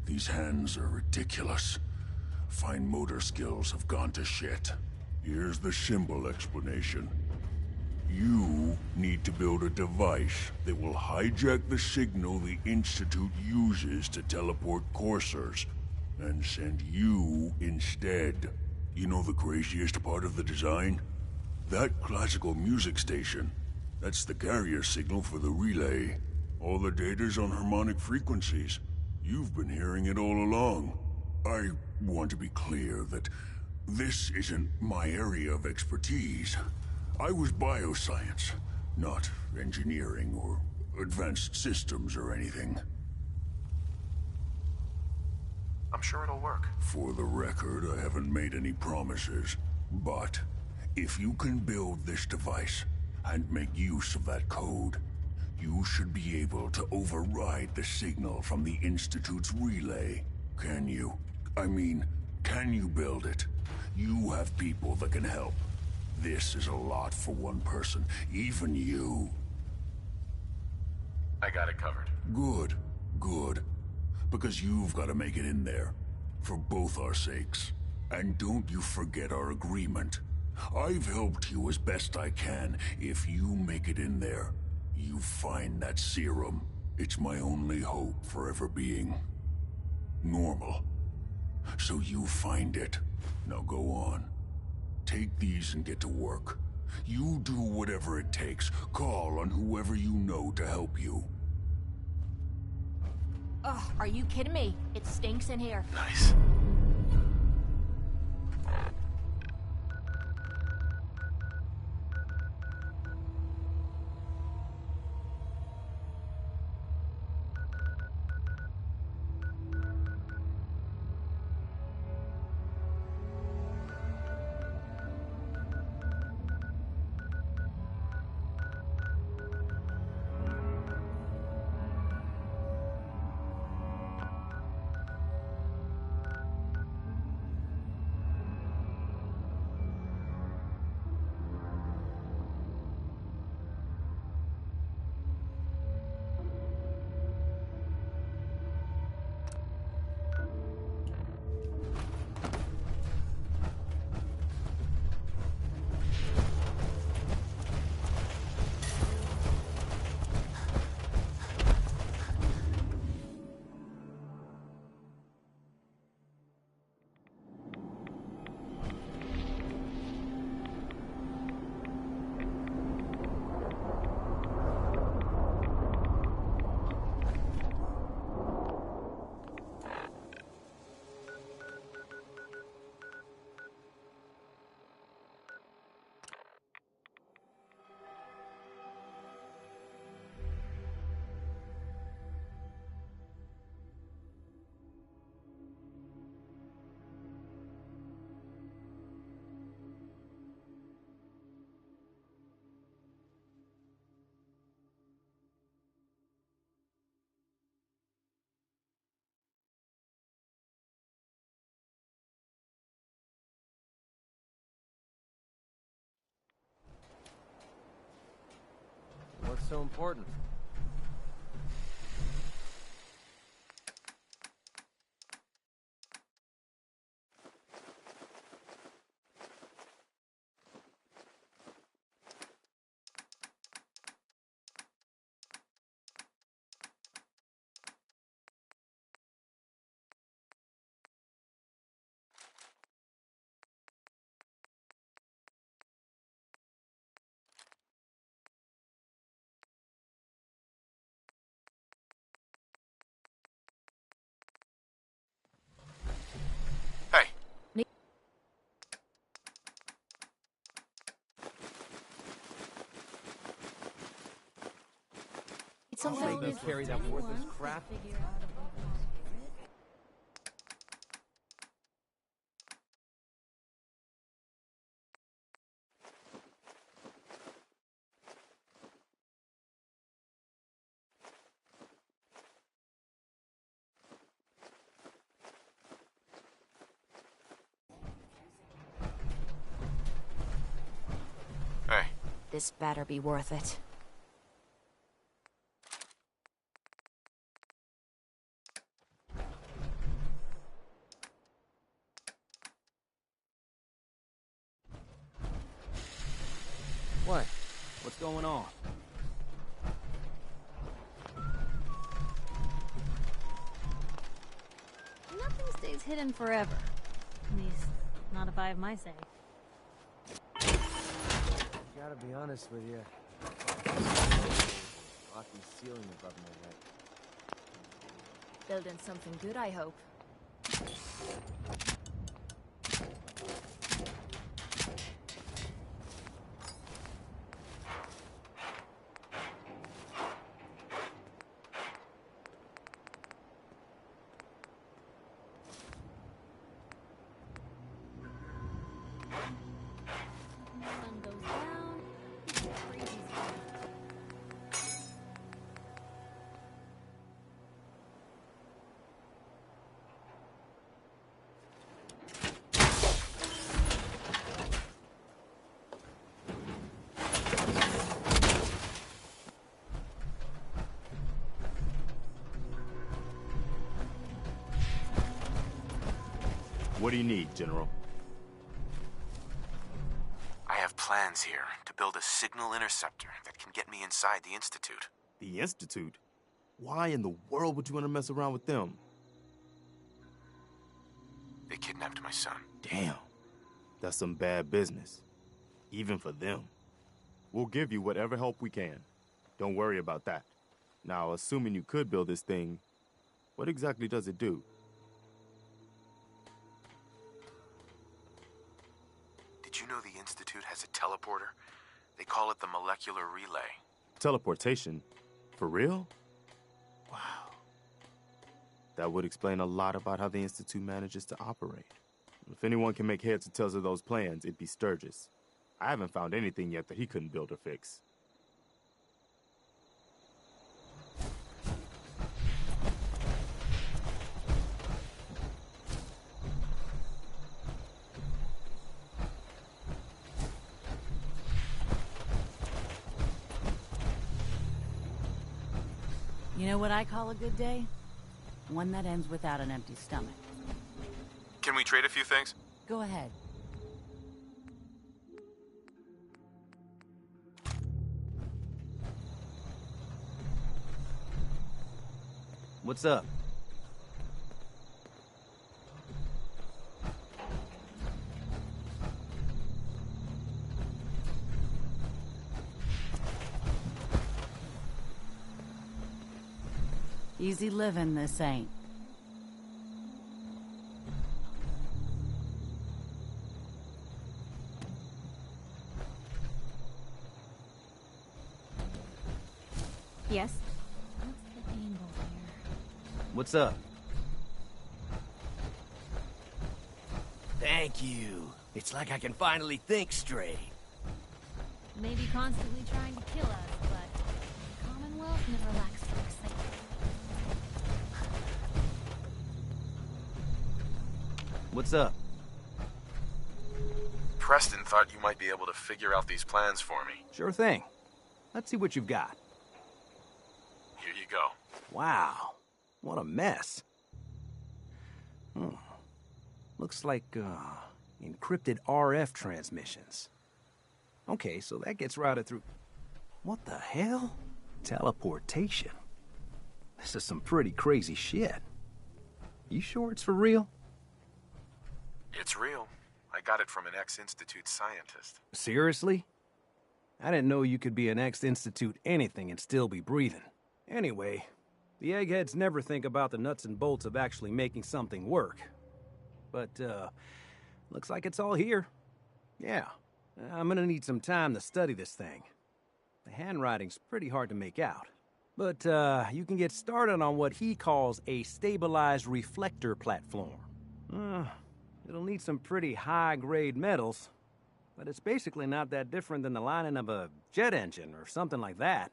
These hands are ridiculous. Fine motor skills have gone to shit. Here's the symbol explanation. You need to build a device that will hijack the signal the Institute uses to teleport coursers, and send you instead. You know the craziest part of the design? That classical music station. That's the carrier signal for the relay. All the data's on harmonic frequencies. You've been hearing it all along. I want to be clear that this isn't my area of expertise. I was bioscience, not engineering or advanced systems or anything. I'm sure it'll work. For the record, I haven't made any promises. But if you can build this device and make use of that code, you should be able to override the signal from the Institute's relay. Can you? I mean, can you build it? You have people that can help. This is a lot for one person, even you. I got it covered. Good, good. Because you've got to make it in there. For both our sakes. And don't you forget our agreement. I've helped you as best I can. If you make it in there, you find that serum. It's my only hope for ever being normal. So you find it. Now go on. Take these and get to work. You do whatever it takes. Call on whoever you know to help you. Ugh, are you kidding me? It stinks in here. Nice. What's so important? Somehow They carry that worthless crap. Hey. This better be worth it. What? What's going on? Nothing stays hidden forever. At least, not if I have my say. Gotta be honest with you. Rocky ceiling above my head. Building something good, I hope. Sun goes down. Breeze is down. What do you need, General? I have plans here to build a signal interceptor that can get me inside the Institute. The Institute? Why in the world would you want to mess around with them? They kidnapped my son. Damn. That's some bad business. Even for them. We'll give you whatever help we can. Don't worry about that. Now, assuming you could build this thing, what exactly does it do? Did you know the Institute has a teleporter? They call it the molecular relay. Teleportation? For real? Wow. That would explain a lot about how the Institute manages to operate. If anyone can make heads or tails of those plans, it'd be Sturgis. I haven't found anything yet that he couldn't build or fix. You know what I call a good day? One that ends without an empty stomach. Can we trade a few things? Go ahead. What's up? Easy living, this ain't. Yes? What's the angle here? What's up? Thank you. It's like I can finally think straight. Maybe constantly trying to kill us, but the Commonwealth never lacks foresight. What's up? Preston thought you might be able to figure out these plans for me. Sure thing. Let's see what you've got. Here you go. Wow. What a mess. Looks like, encrypted RF transmissions. Okay, so that gets routed through... What the hell? Teleportation. This is some pretty crazy shit. You sure it's for real? It's real. I got it from an ex-Institute scientist. Seriously? I didn't know you could be an ex-Institute anything and still be breathing. Anyway, the eggheads never think about the nuts and bolts of actually making something work. But, looks like it's all here. Yeah, I'm gonna need some time to study this thing. The handwriting's pretty hard to make out. But, you can get started on what he calls a stabilized reflector platform. It'll need some pretty high-grade metals, but it's basically not that different than the lining of a jet engine or something like that.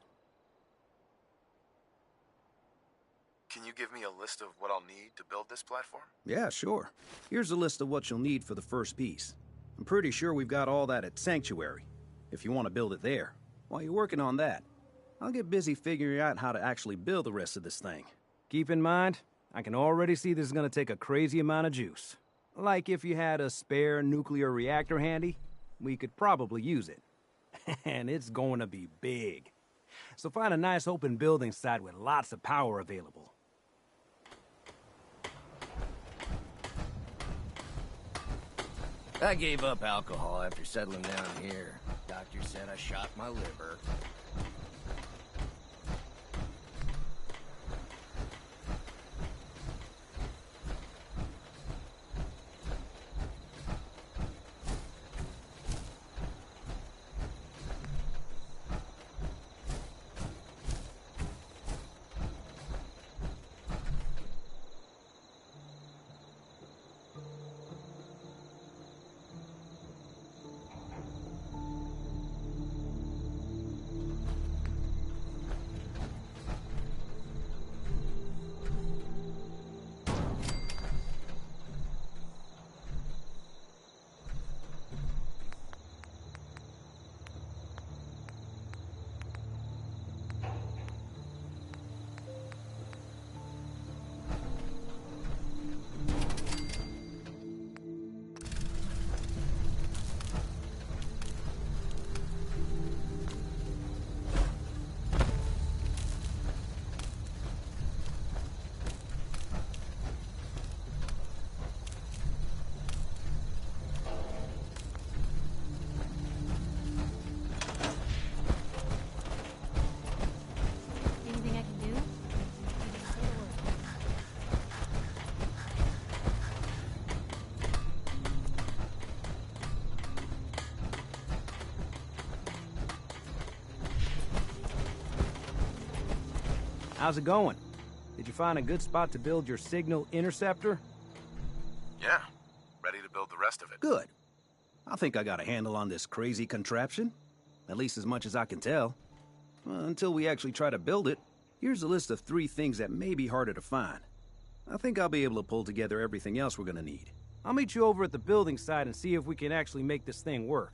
Can you give me a list of what I'll need to build this platform? Yeah, sure. Here's a list of what you'll need for the first piece. I'm pretty sure we've got all that at Sanctuary, if you want to build it there. While you're working on that, I'll get busy figuring out how to actually build the rest of this thing. Keep in mind, I can already see this is gonna take a crazy amount of juice. Like if you had a spare nuclear reactor handy, we could probably use it. And it's going to be big. So find a nice open building site with lots of power available. I gave up alcohol after settling down here. Doctor said I shot my liver. Anything I can do? How's it going? Did you find a good spot to build your signal interceptor? Yeah, ready to build the rest of it. Good. I think I got a handle on this crazy contraption. At least as much as I can tell. Until we actually try to build it, here's a list of 3 things that may be harder to find. I think I'll be able to pull together everything else we're gonna need. I'll meet you over at the building site and see if we can actually make this thing work.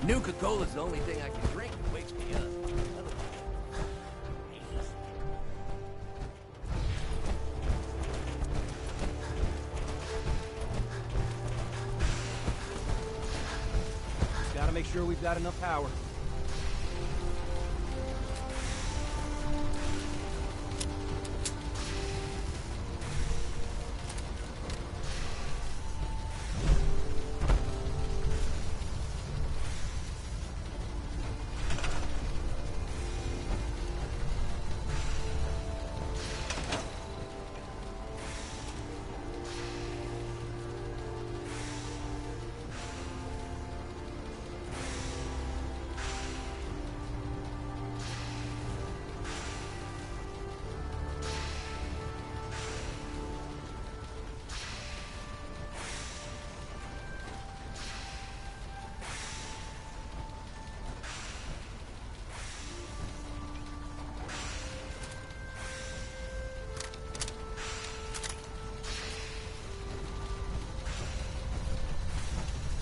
Nuka-Cola's the only thing I can drink that wakes me up. Just gotta make sure we've got enough power.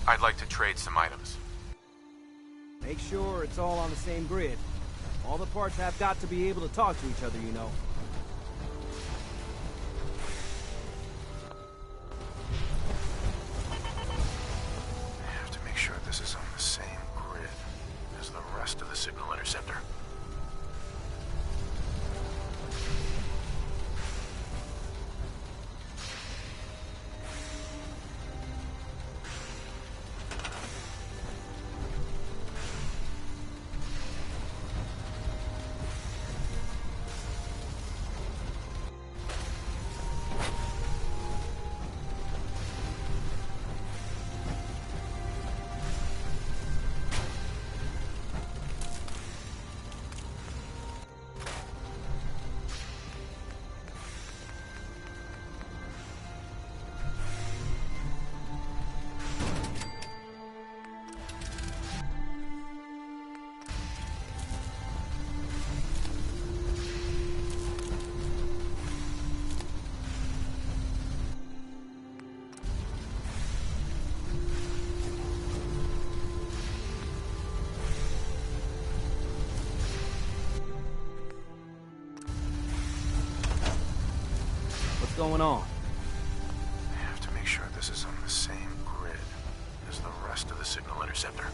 I'd like to trade some items. Make sure it's all on the same grid. All the parts have got to be able to talk to each other, you know. I have to make sure this is on the same grid as the rest of the signal interceptor. What's going on? I have to make sure this is on the same grid as the rest of the signal interceptor.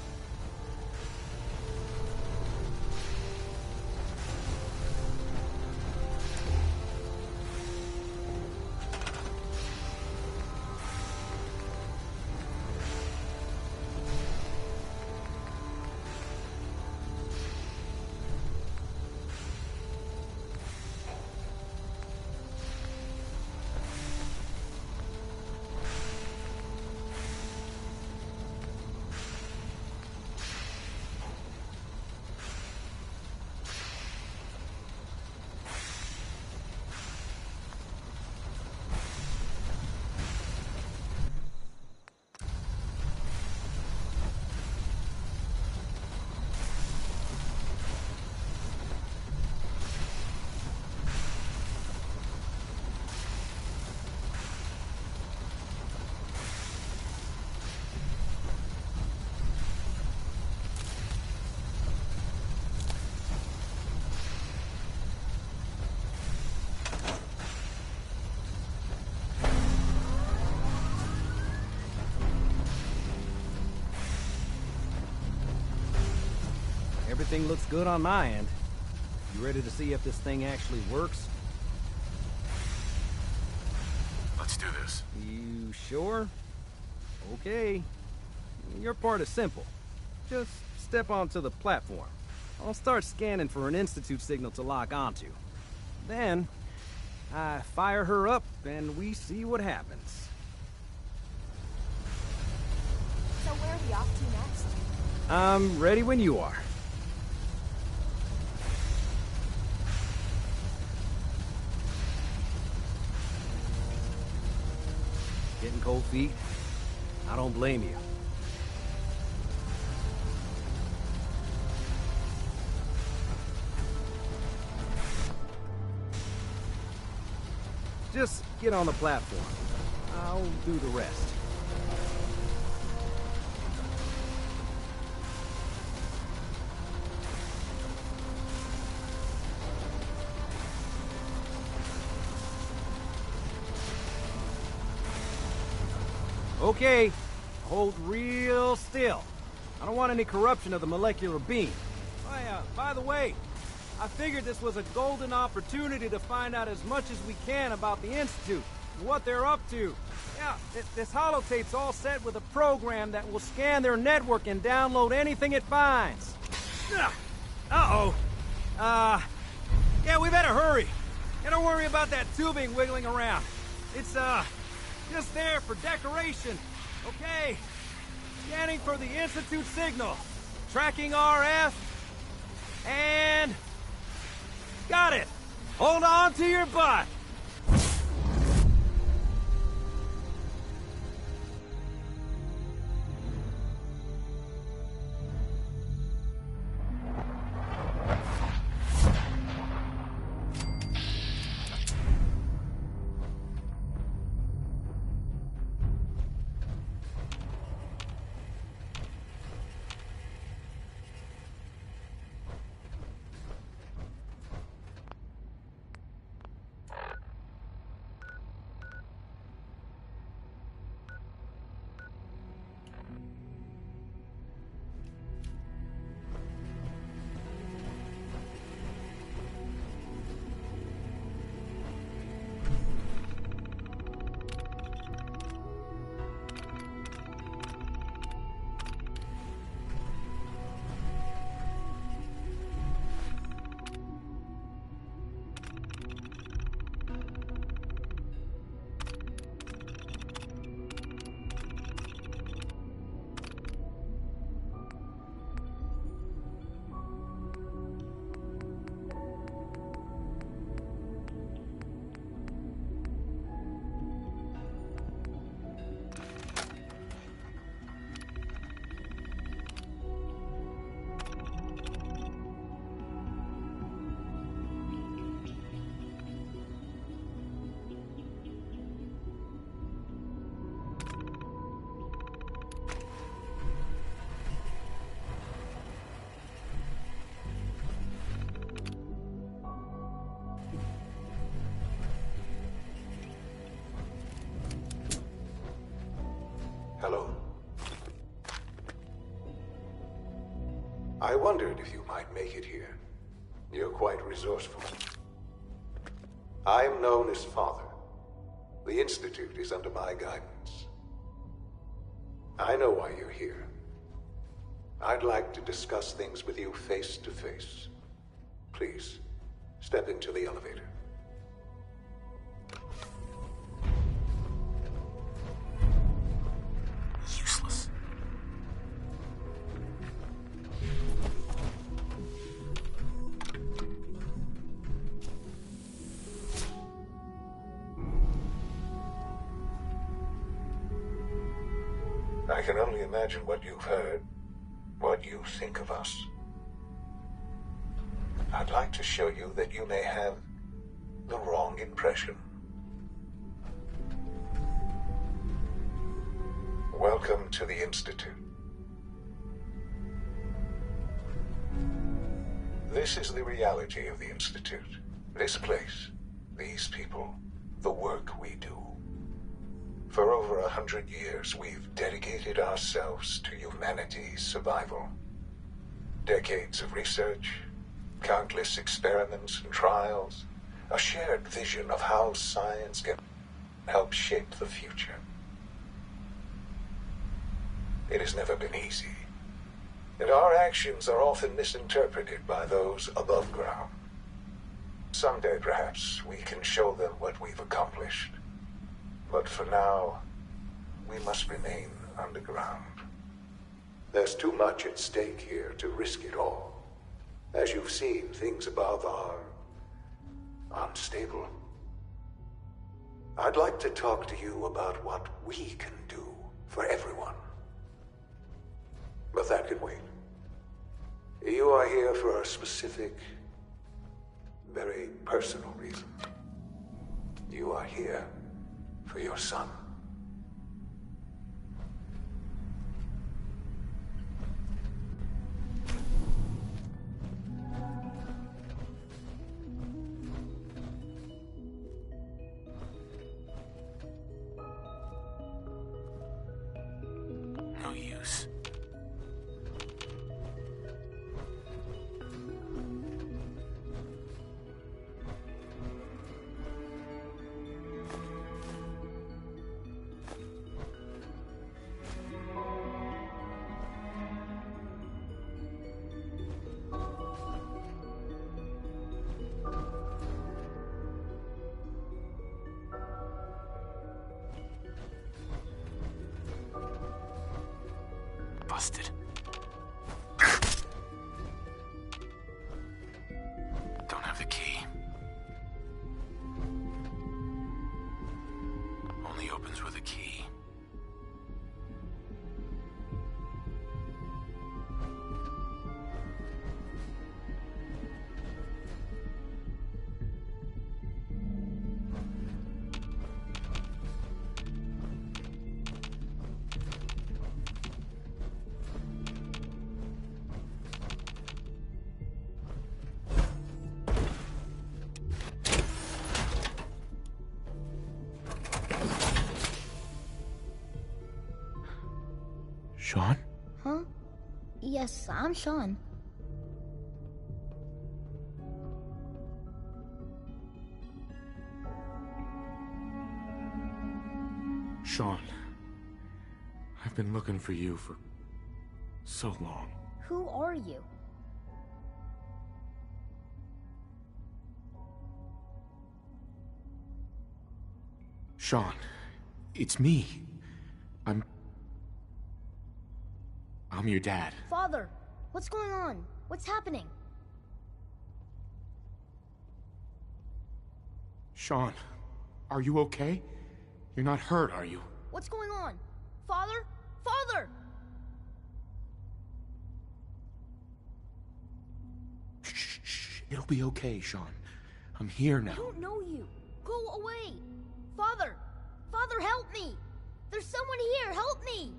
Everything looks good on my end. You ready to see if this thing actually works? Let's do this. You sure? Okay. Your part is simple. Just step onto the platform. I'll start scanning for an Institute signal to lock onto. Then, I fire her up and we see what happens. So where are we off to next? I'm ready when you are. Getting cold feet? I don't blame you. Just get on the platform. I'll do the rest. Okay, hold real still. I don't want any corruption of the molecular beam. By the way, I figured this was a golden opportunity to find out as much as we can about the Institute, and what they're up to. Yeah, this holotape's all set with a program that will scan their network and download anything it finds. Uh-oh. Yeah, we better hurry. And don't worry about that tubing wiggling around. It's, just there for decoration. Okay. Scanning for the Institute signal. Tracking RF. And... got it! Hold on to your butt! Hello. I wondered if you might make it here. You're quite resourceful. I'm known as Father. The Institute is under my guidance. I know why you're here. I'd like to discuss things with you face to face. Please, step into the elevator. Useless. I can only imagine what you've heard, what you think of us. I'd like to show you that you may have the wrong impression. Welcome to the Institute. This is the reality of the Institute. This place, these people, the work we do. For over 100 years, we've dedicated ourselves to humanity's survival. Decades of research, countless experiments and trials, a shared vision of how science can help shape the future. It has never been easy, and our actions are often misinterpreted by those above ground. Someday, perhaps, we can show them what we've accomplished. But for now, we must remain underground. There's too much at stake here to risk it all. As you've seen, things above are unstable. I'd like to talk to you about what we can do for everyone. But that can wait. You are here for a specific, very personal reason. You are here for your son. use. Busted. Don't have the key. Only opens with a key. Sean? Huh? Yes, I'm Sean. Sean, I've been looking for you for so long. Who are you? Sean, it's me. I'm your dad. Father, what's going on? What's happening? Sean, are you okay? You're not hurt, are you? What's going on? Father? Father! Shh. It'll be okay, Sean. I'm here now. I don't know you. Go away. Father! Father, help me! There's someone here. Help me!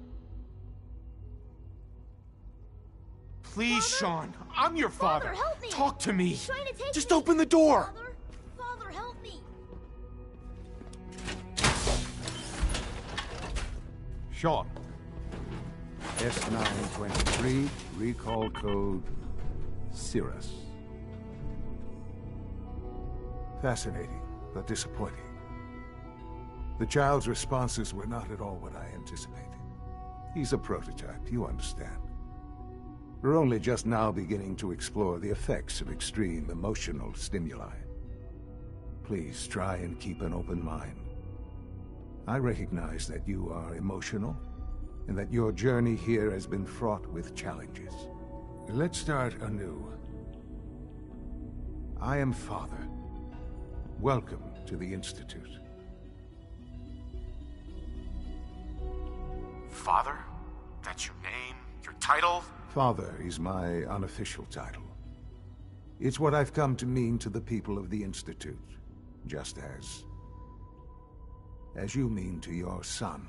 Please, Father? Sean. I'm your father. Father, help me! Talk to me. He's trying to take Just me. open the door. Father? Father, help me! Sean. S923, recall code Cirrus. Fascinating, but disappointing. The child's responses were not at all what I anticipated. He's a prototype, you understand. We're only just now beginning to explore the effects of extreme emotional stimuli. Please try and keep an open mind. I recognize that you are emotional, and that your journey here has been fraught with challenges. Let's start anew. I am Father. Welcome to the Institute. Father? That's your name? Your title? Father is my unofficial title. It's what I've come to mean to the people of the Institute, just as you mean to your son,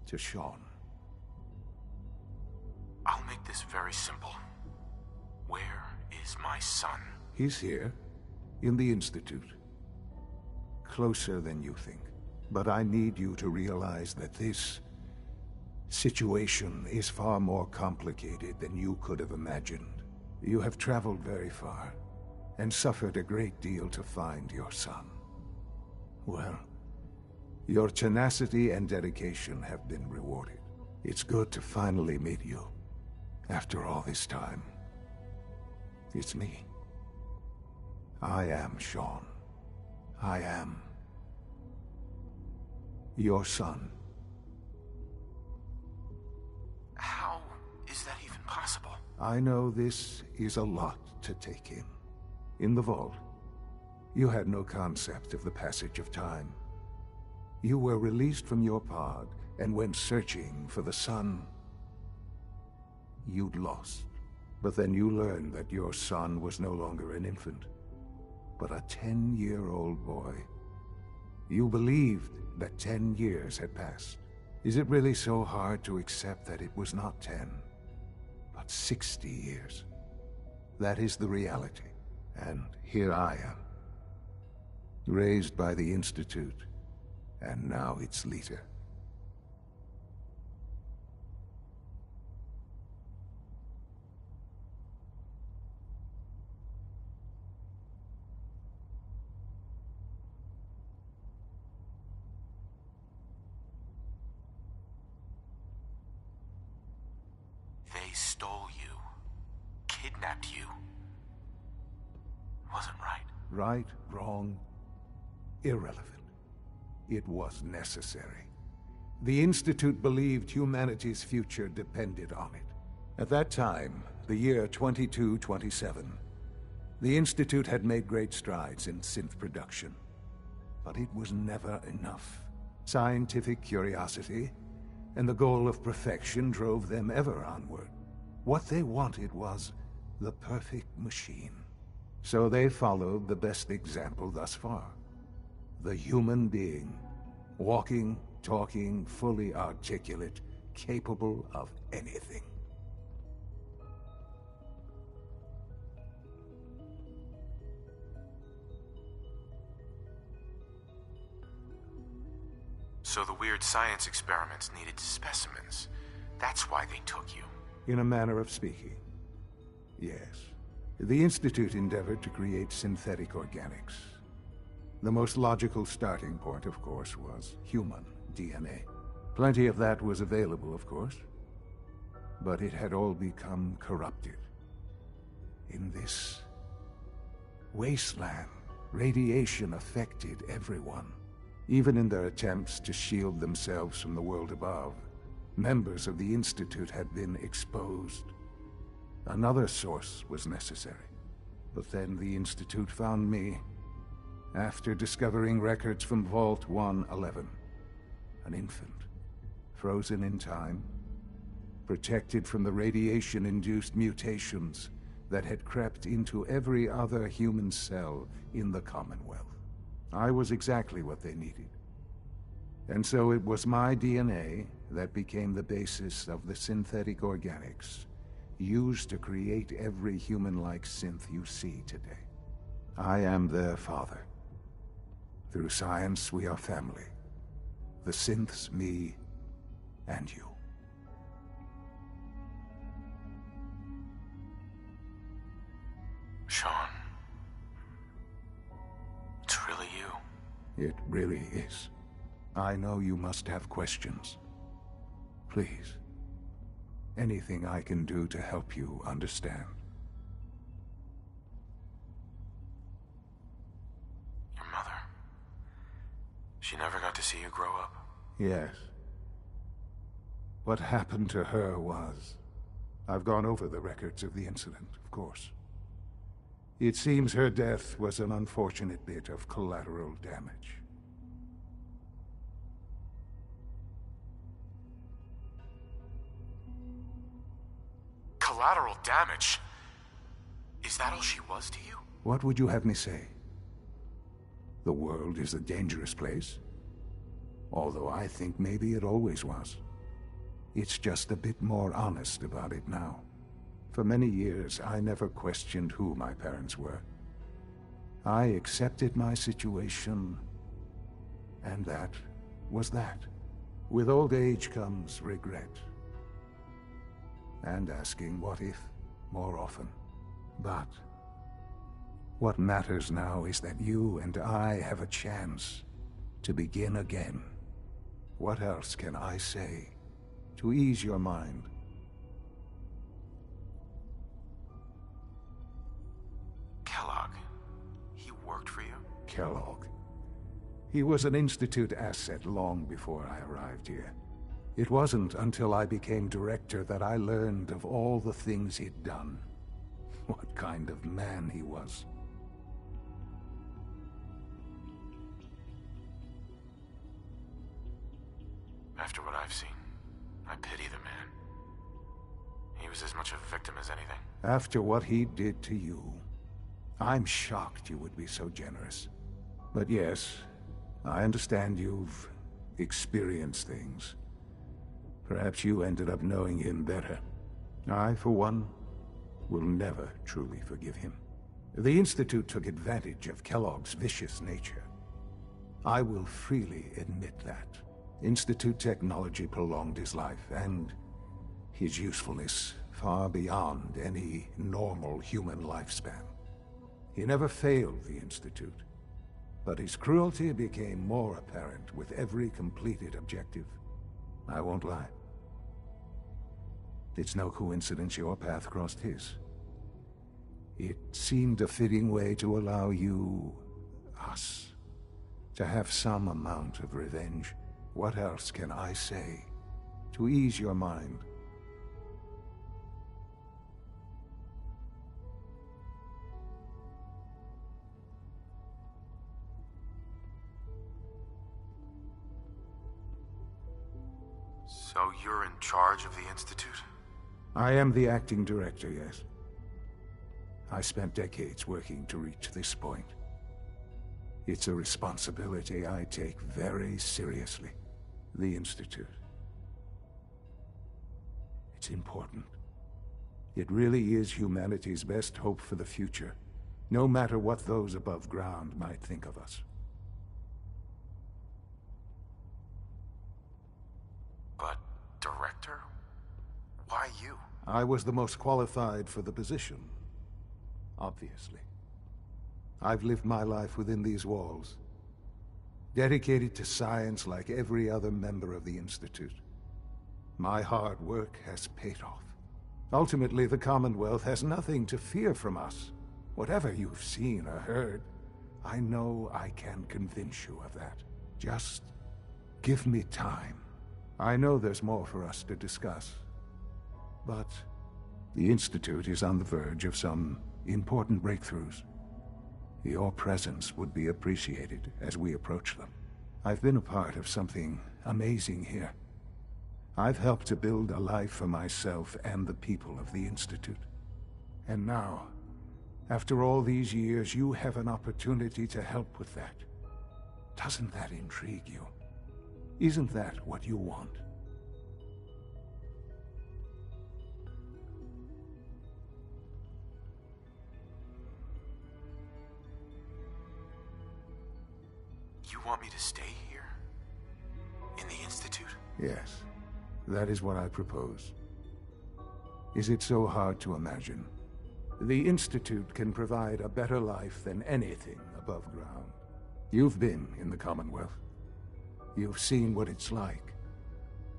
to Sean. I'll make this very simple. Where is my son? He's here, in the Institute. Closer than you think. But I need you to realize that this situation is far more complicated than you could have imagined. You have traveled very far, and suffered a great deal to find your son. Well, your tenacity and dedication have been rewarded. It's good to finally meet you, after all this time. It's me. I am Sean. I am your son. How is that even possible? I know this is a lot to take in. In the vault, you had no concept of the passage of time. You were released from your pod and went searching for the son you'd lost. But then you learned that your son was no longer an infant, but a 10-year-old boy. You believed that 10 years had passed. Is it really so hard to accept that it was not 10, but 60 years? That is the reality. And here I am, raised by the Institute, and now its leader. kidnapped you. Wasn't right. Right, wrong, irrelevant. It was necessary. The Institute believed humanity's future depended on it. At that time, the year 2227, the Institute had made great strides in synth production. But it was never enough. Scientific curiosity and the goal of perfection drove them ever onward. What they wanted was the perfect machine. So they followed the best example thus far. The human being. Walking, talking, fully articulate, capable of anything. So the weird science experiments needed specimens. That's why they took you. In a manner of speaking, yes. The Institute endeavored to create synthetic organics. The most logical starting point, of course, was human DNA. Plenty of that was available, of course. But it had all become corrupted. In this wasteland, radiation affected everyone. Even in their attempts to shield themselves from the world above, members of the Institute had been exposed. Another source was necessary. But then the Institute found me, after discovering records from Vault 111. An infant, frozen in time, protected from the radiation-induced mutations that had crept into every other human cell in the Commonwealth. I was exactly what they needed. And so it was my DNA that became the basis of the synthetic organics used to create every human-like synth you see today. I am their father. Through science, we are family. The synths, me, and you. Sean. It's really you. It really is. I know you must have questions. Please. Anything I can do to help you understand. Your mother. She never got to see you grow up. Yes. What happened to her was... I've gone over the records of the incident, of course. It seems her death was an unfortunate bit of collateral damage. Collateral damage? Is that all she was to you? What would you have me say? The world is a dangerous place. Although I think maybe it always was. It's just a bit more honest about it now. For many years, I never questioned who my parents were. I accepted my situation, and that was that. With old age comes regret. And asking what if more often. But what matters now is that you and I have a chance to begin again. What else can I say to ease your mind? Kellogg. He worked for you? Kellogg. He was an Institute asset long before I arrived here. It wasn't until I became director that I learned of all the things he'd done. What kind of man he was. After what I've seen, I pity the man. He was as much a victim as anything. After what he did to you, I'm shocked you would be so generous. But yes, I understand you've experienced things. Perhaps you ended up knowing him better. I, for one, will never truly forgive him. The Institute took advantage of Kellogg's vicious nature. I will freely admit that. Institute technology prolonged his life, and his usefulness far beyond any normal human lifespan. He never failed the Institute, but his cruelty became more apparent with every completed objective. I won't lie. It's no coincidence your path crossed his. It seemed a fitting way to allow you, us, to have some amount of revenge. What else can I say to ease your mind? So you're in charge of the Institute? I am the acting director, yes. I spent decades working to reach this point. It's a responsibility I take very seriously. The Institute. It's important. It really is humanity's best hope for the future, no matter what those above ground might think of us. But, Director? Why you? I was the most qualified for the position, obviously. I've lived my life within these walls, dedicated to science like every other member of the Institute. My hard work has paid off. Ultimately, the Commonwealth has nothing to fear from us. Whatever you've seen or heard, I know I can convince you of that. Just give me time. I know there's more for us to discuss. But the Institute is on the verge of some important breakthroughs. Your presence would be appreciated as we approach them. I've been a part of something amazing here. I've helped to build a life for myself and the people of the Institute. And now, after all these years, you have an opportunity to help with that. Doesn't that intrigue you? Isn't that what you want? You want me to stay here? In the Institute? Yes, that is what I propose. Is it so hard to imagine? The Institute can provide a better life than anything above ground. You've been in the Commonwealth. You've seen what it's like.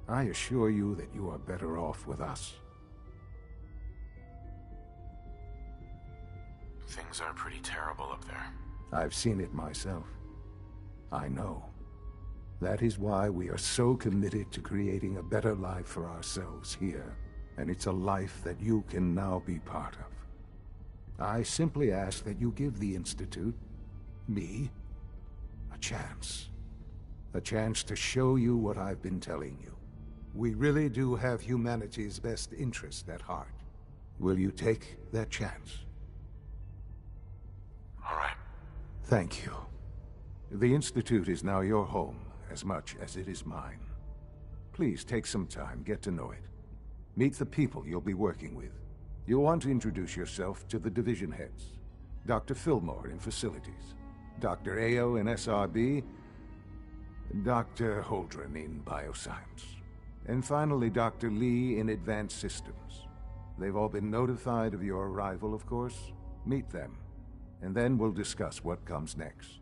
I assure you that you are better off with us. Things are pretty terrible up there. I've seen it myself. I know. That is why we are so committed to creating a better life for ourselves here. And it's a life that you can now be part of. I simply ask that you give the Institute, me, a chance. A chance to show you what I've been telling you. We really do have humanity's best interest at heart. Will you take that chance? All right. Thank you. The Institute is now your home, as much as it is mine. Please take some time, get to know it. Meet the people you'll be working with. You'll want to introduce yourself to the division heads. Dr. Fillmore in Facilities, Dr. Ao in SRB, Dr. Holdren in Bioscience, and finally Dr. Lee in Advanced Systems. They've all been notified of your arrival, of course. Meet them, and then we'll discuss what comes next.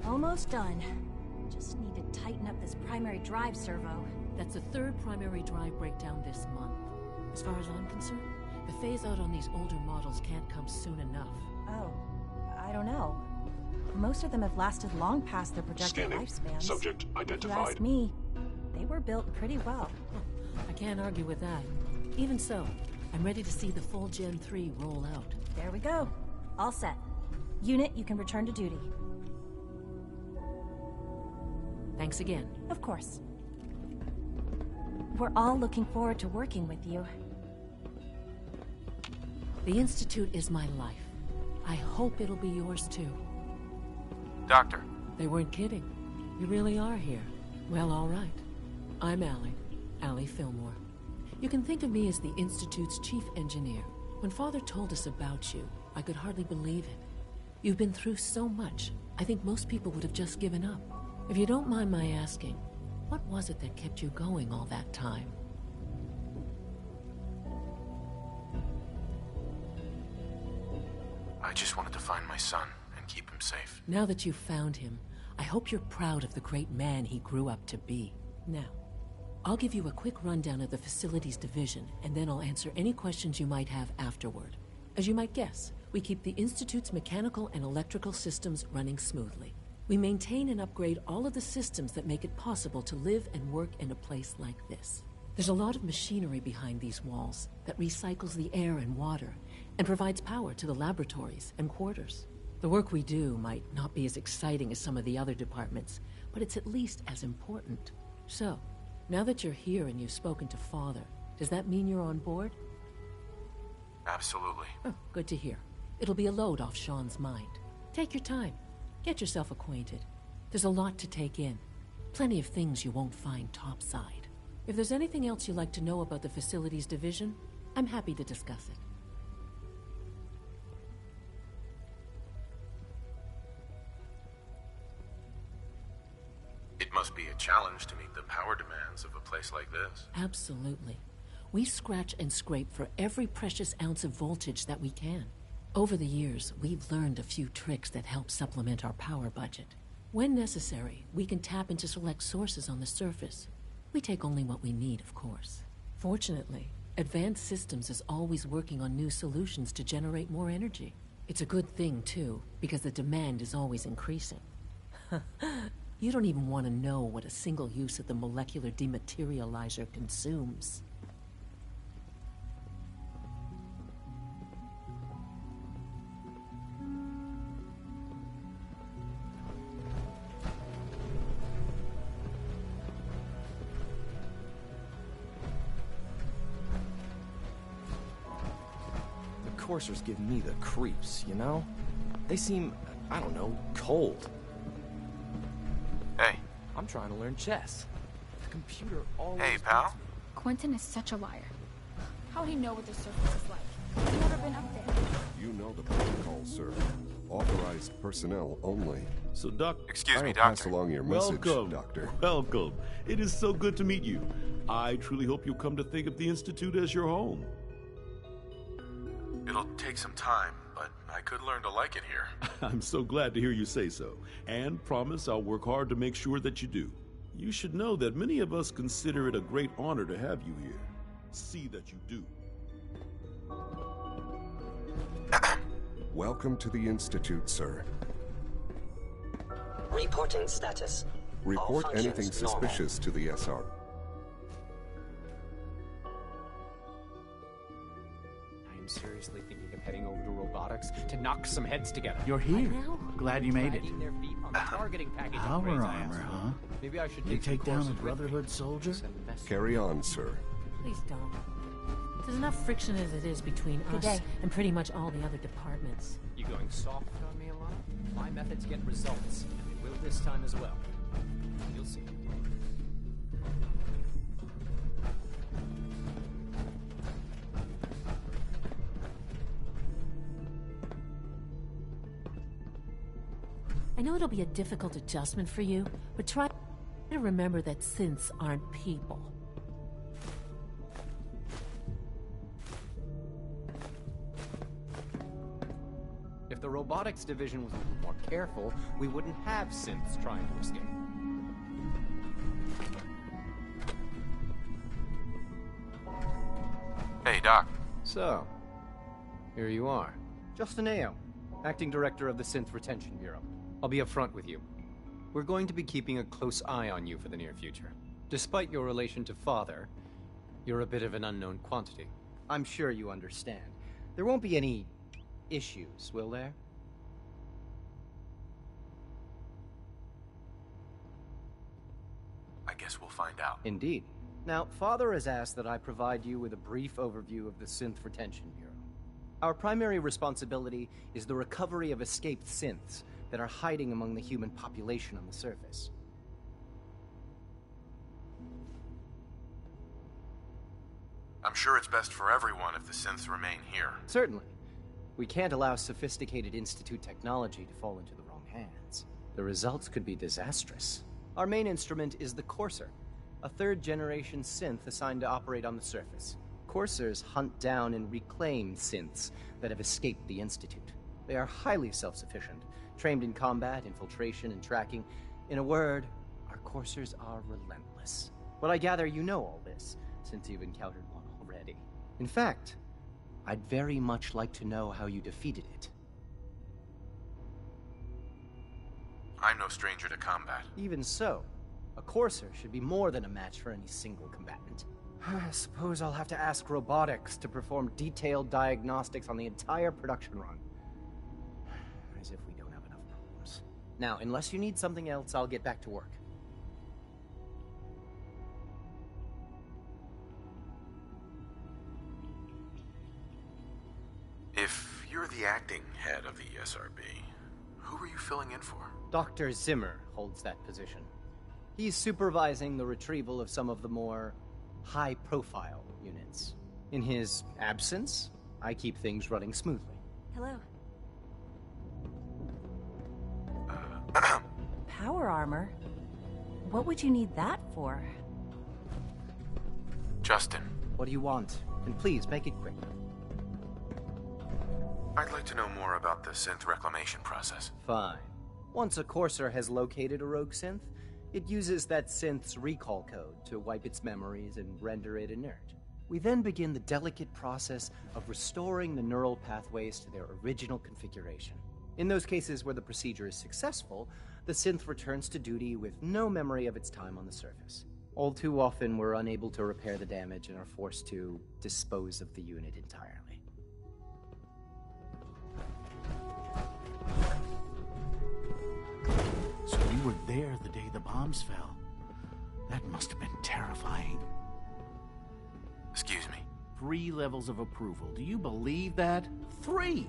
Almost done. Just need to tighten up this primary drive servo. That's the third primary drive breakdown this month. As far as I'm concerned, the phase-out on these older models can't come soon enough. Oh, I don't know. Most of them have lasted long past their projected Scanning. lifespans. Subject If you identified. ask me, they were built pretty well. I can't argue with that. Even so, I'm ready to see the full Gen 3 roll out. There we go. All set. Unit, you can return to duty. Thanks again. Of course. We're all looking forward to working with you. The Institute is my life. I hope it'll be yours too. Doctor. They weren't kidding. You really are here. Well, all right. I'm Allie Fillmore. You can think of me as the Institute's chief engineer. When Father told us about you, I could hardly believe it. You've been through so much, I think most people would have just given up. If you don't mind my asking, what was it that kept you going all that time? I just wanted to find my son and keep him safe. Now that you've found him, I hope you're proud of the great man he grew up to be. Now, I'll give you a quick rundown of the facilities division, and then I'll answer any questions you might have afterward. As you might guess, we keep the Institute's mechanical and electrical systems running smoothly. We maintain and upgrade all of the systems that make it possible to live and work in a place like this. There's a lot of machinery behind these walls that recycles the air and water and provides power to the laboratories and quarters. The work we do might not be as exciting as some of the other departments, but it's at least as important. So, now that you're here and you've spoken to Father, does that mean you're on board? Absolutely. Oh, good to hear. It'll be a load off Sean's mind. Take your time. Get yourself acquainted. There's a lot to take in. Plenty of things you won't find topside. If there's anything else you'd like to know about the facilities division, I'm happy to discuss it. It must be a challenge to meet the power demands of a place like this. Absolutely. We scratch and scrape for every precious ounce of voltage that we can. Over the years, we've learned a few tricks that help supplement our power budget. When necessary, we can tap into select sources on the surface. We take only what we need, of course. Fortunately, Advanced Systems is always working on new solutions to generate more energy. It's a good thing, too, because the demand is always increasing. You don't even want to know what a single use of the molecular dematerializer consumes. The coursers give me the creeps, you know? They seem, I don't know, cold. Hey. I'm trying to learn chess. The computer always... Hey, pal. Quentin is such a liar. How'd he know what the surface is like? He's never been up there. You know the protocol, sir. Authorized personnel only. So, Doc... Excuse me, I'll Doctor. pass along your message, Welcome, Doctor. Welcome. It is so good to meet you. I truly hope you'll come to think of the Institute as your home. It'll take some time, but I could learn to like it here. I'm so glad to hear you say so, and promise I'll work hard to make sure that you do. You should know that many of us consider it a great honor to have you here. See that you do. Welcome to the Institute, sir. Reporting status. Report All anything functions normal. suspicious to the SR. I'm seriously thinking of heading over to robotics to knock some heads together. You're here. Glad you made it. Dragging their feet on the targeting package Power upgrades I armor, asked for. huh? Maybe I should You take some down a courses with me. Brotherhood soldier? Carry on, sir. Please don't. There's enough friction as it is between Good us day. and pretty much all the other departments. You going soft on me, Alana? My methods get results, and they will this time as well. You'll see. I know it'll be a difficult adjustment for you, but try to remember that synths aren't people. If the robotics division was a little more careful, we wouldn't have synths trying to escape. Hey, Doc. So, here you are. Justin Ao, Acting Director of the Synth Retention Bureau. I'll be upfront with you. We're going to be keeping a close eye on you for the near future. Despite your relation to Father, you're a bit of an unknown quantity. I'm sure you understand. There won't be any issues, will there? I guess we'll find out. Indeed. Now, Father has asked that I provide you with a brief overview of the Synth Retention Bureau. Our primary responsibility is the recovery of escaped synths that are hiding among the human population on the surface. I'm sure it's best for everyone if the synths remain here. Certainly. We can't allow sophisticated Institute technology to fall into the wrong hands. The results could be disastrous. Our main instrument is the Courser, a third-generation synth assigned to operate on the surface. Coursers hunt down and reclaim synths that have escaped the Institute. They are highly self-sufficient, trained in combat, infiltration, and tracking. In a word, our Coursers are relentless. But I gather you know all this, since you've encountered one already. In fact, I'd very much like to know how you defeated it. I'm no stranger to combat. Even so, a Courser should be more than a match for any single combatant. I suppose I'll have to ask robotics to perform detailed diagnostics on the entire production run. As if we don't have enough problems. Now, unless you need something else, I'll get back to work. If you're the acting head of the SRB, who are you filling in for? Dr. Zimmer holds that position. He's supervising the retrieval of some of the more high-profile units. In his absence, I keep things running smoothly. Hello. Power armor? What would you need that for? Justin. What do you want? And please, make it quick. I'd like to know more about the synth reclamation process. Fine. Once a Courser has located a rogue synth, it uses that synth's recall code to wipe its memories and render it inert. We then begin the delicate process of restoring the neural pathways to their original configuration. In those cases where the procedure is successful, the synth returns to duty with no memory of its time on the surface. All too often, we're unable to repair the damage and are forced to dispose of the unit entirely. So you were there the day the bombs fell. That must have been terrifying. Excuse me? 3 levels of approval. Do you believe that? 3!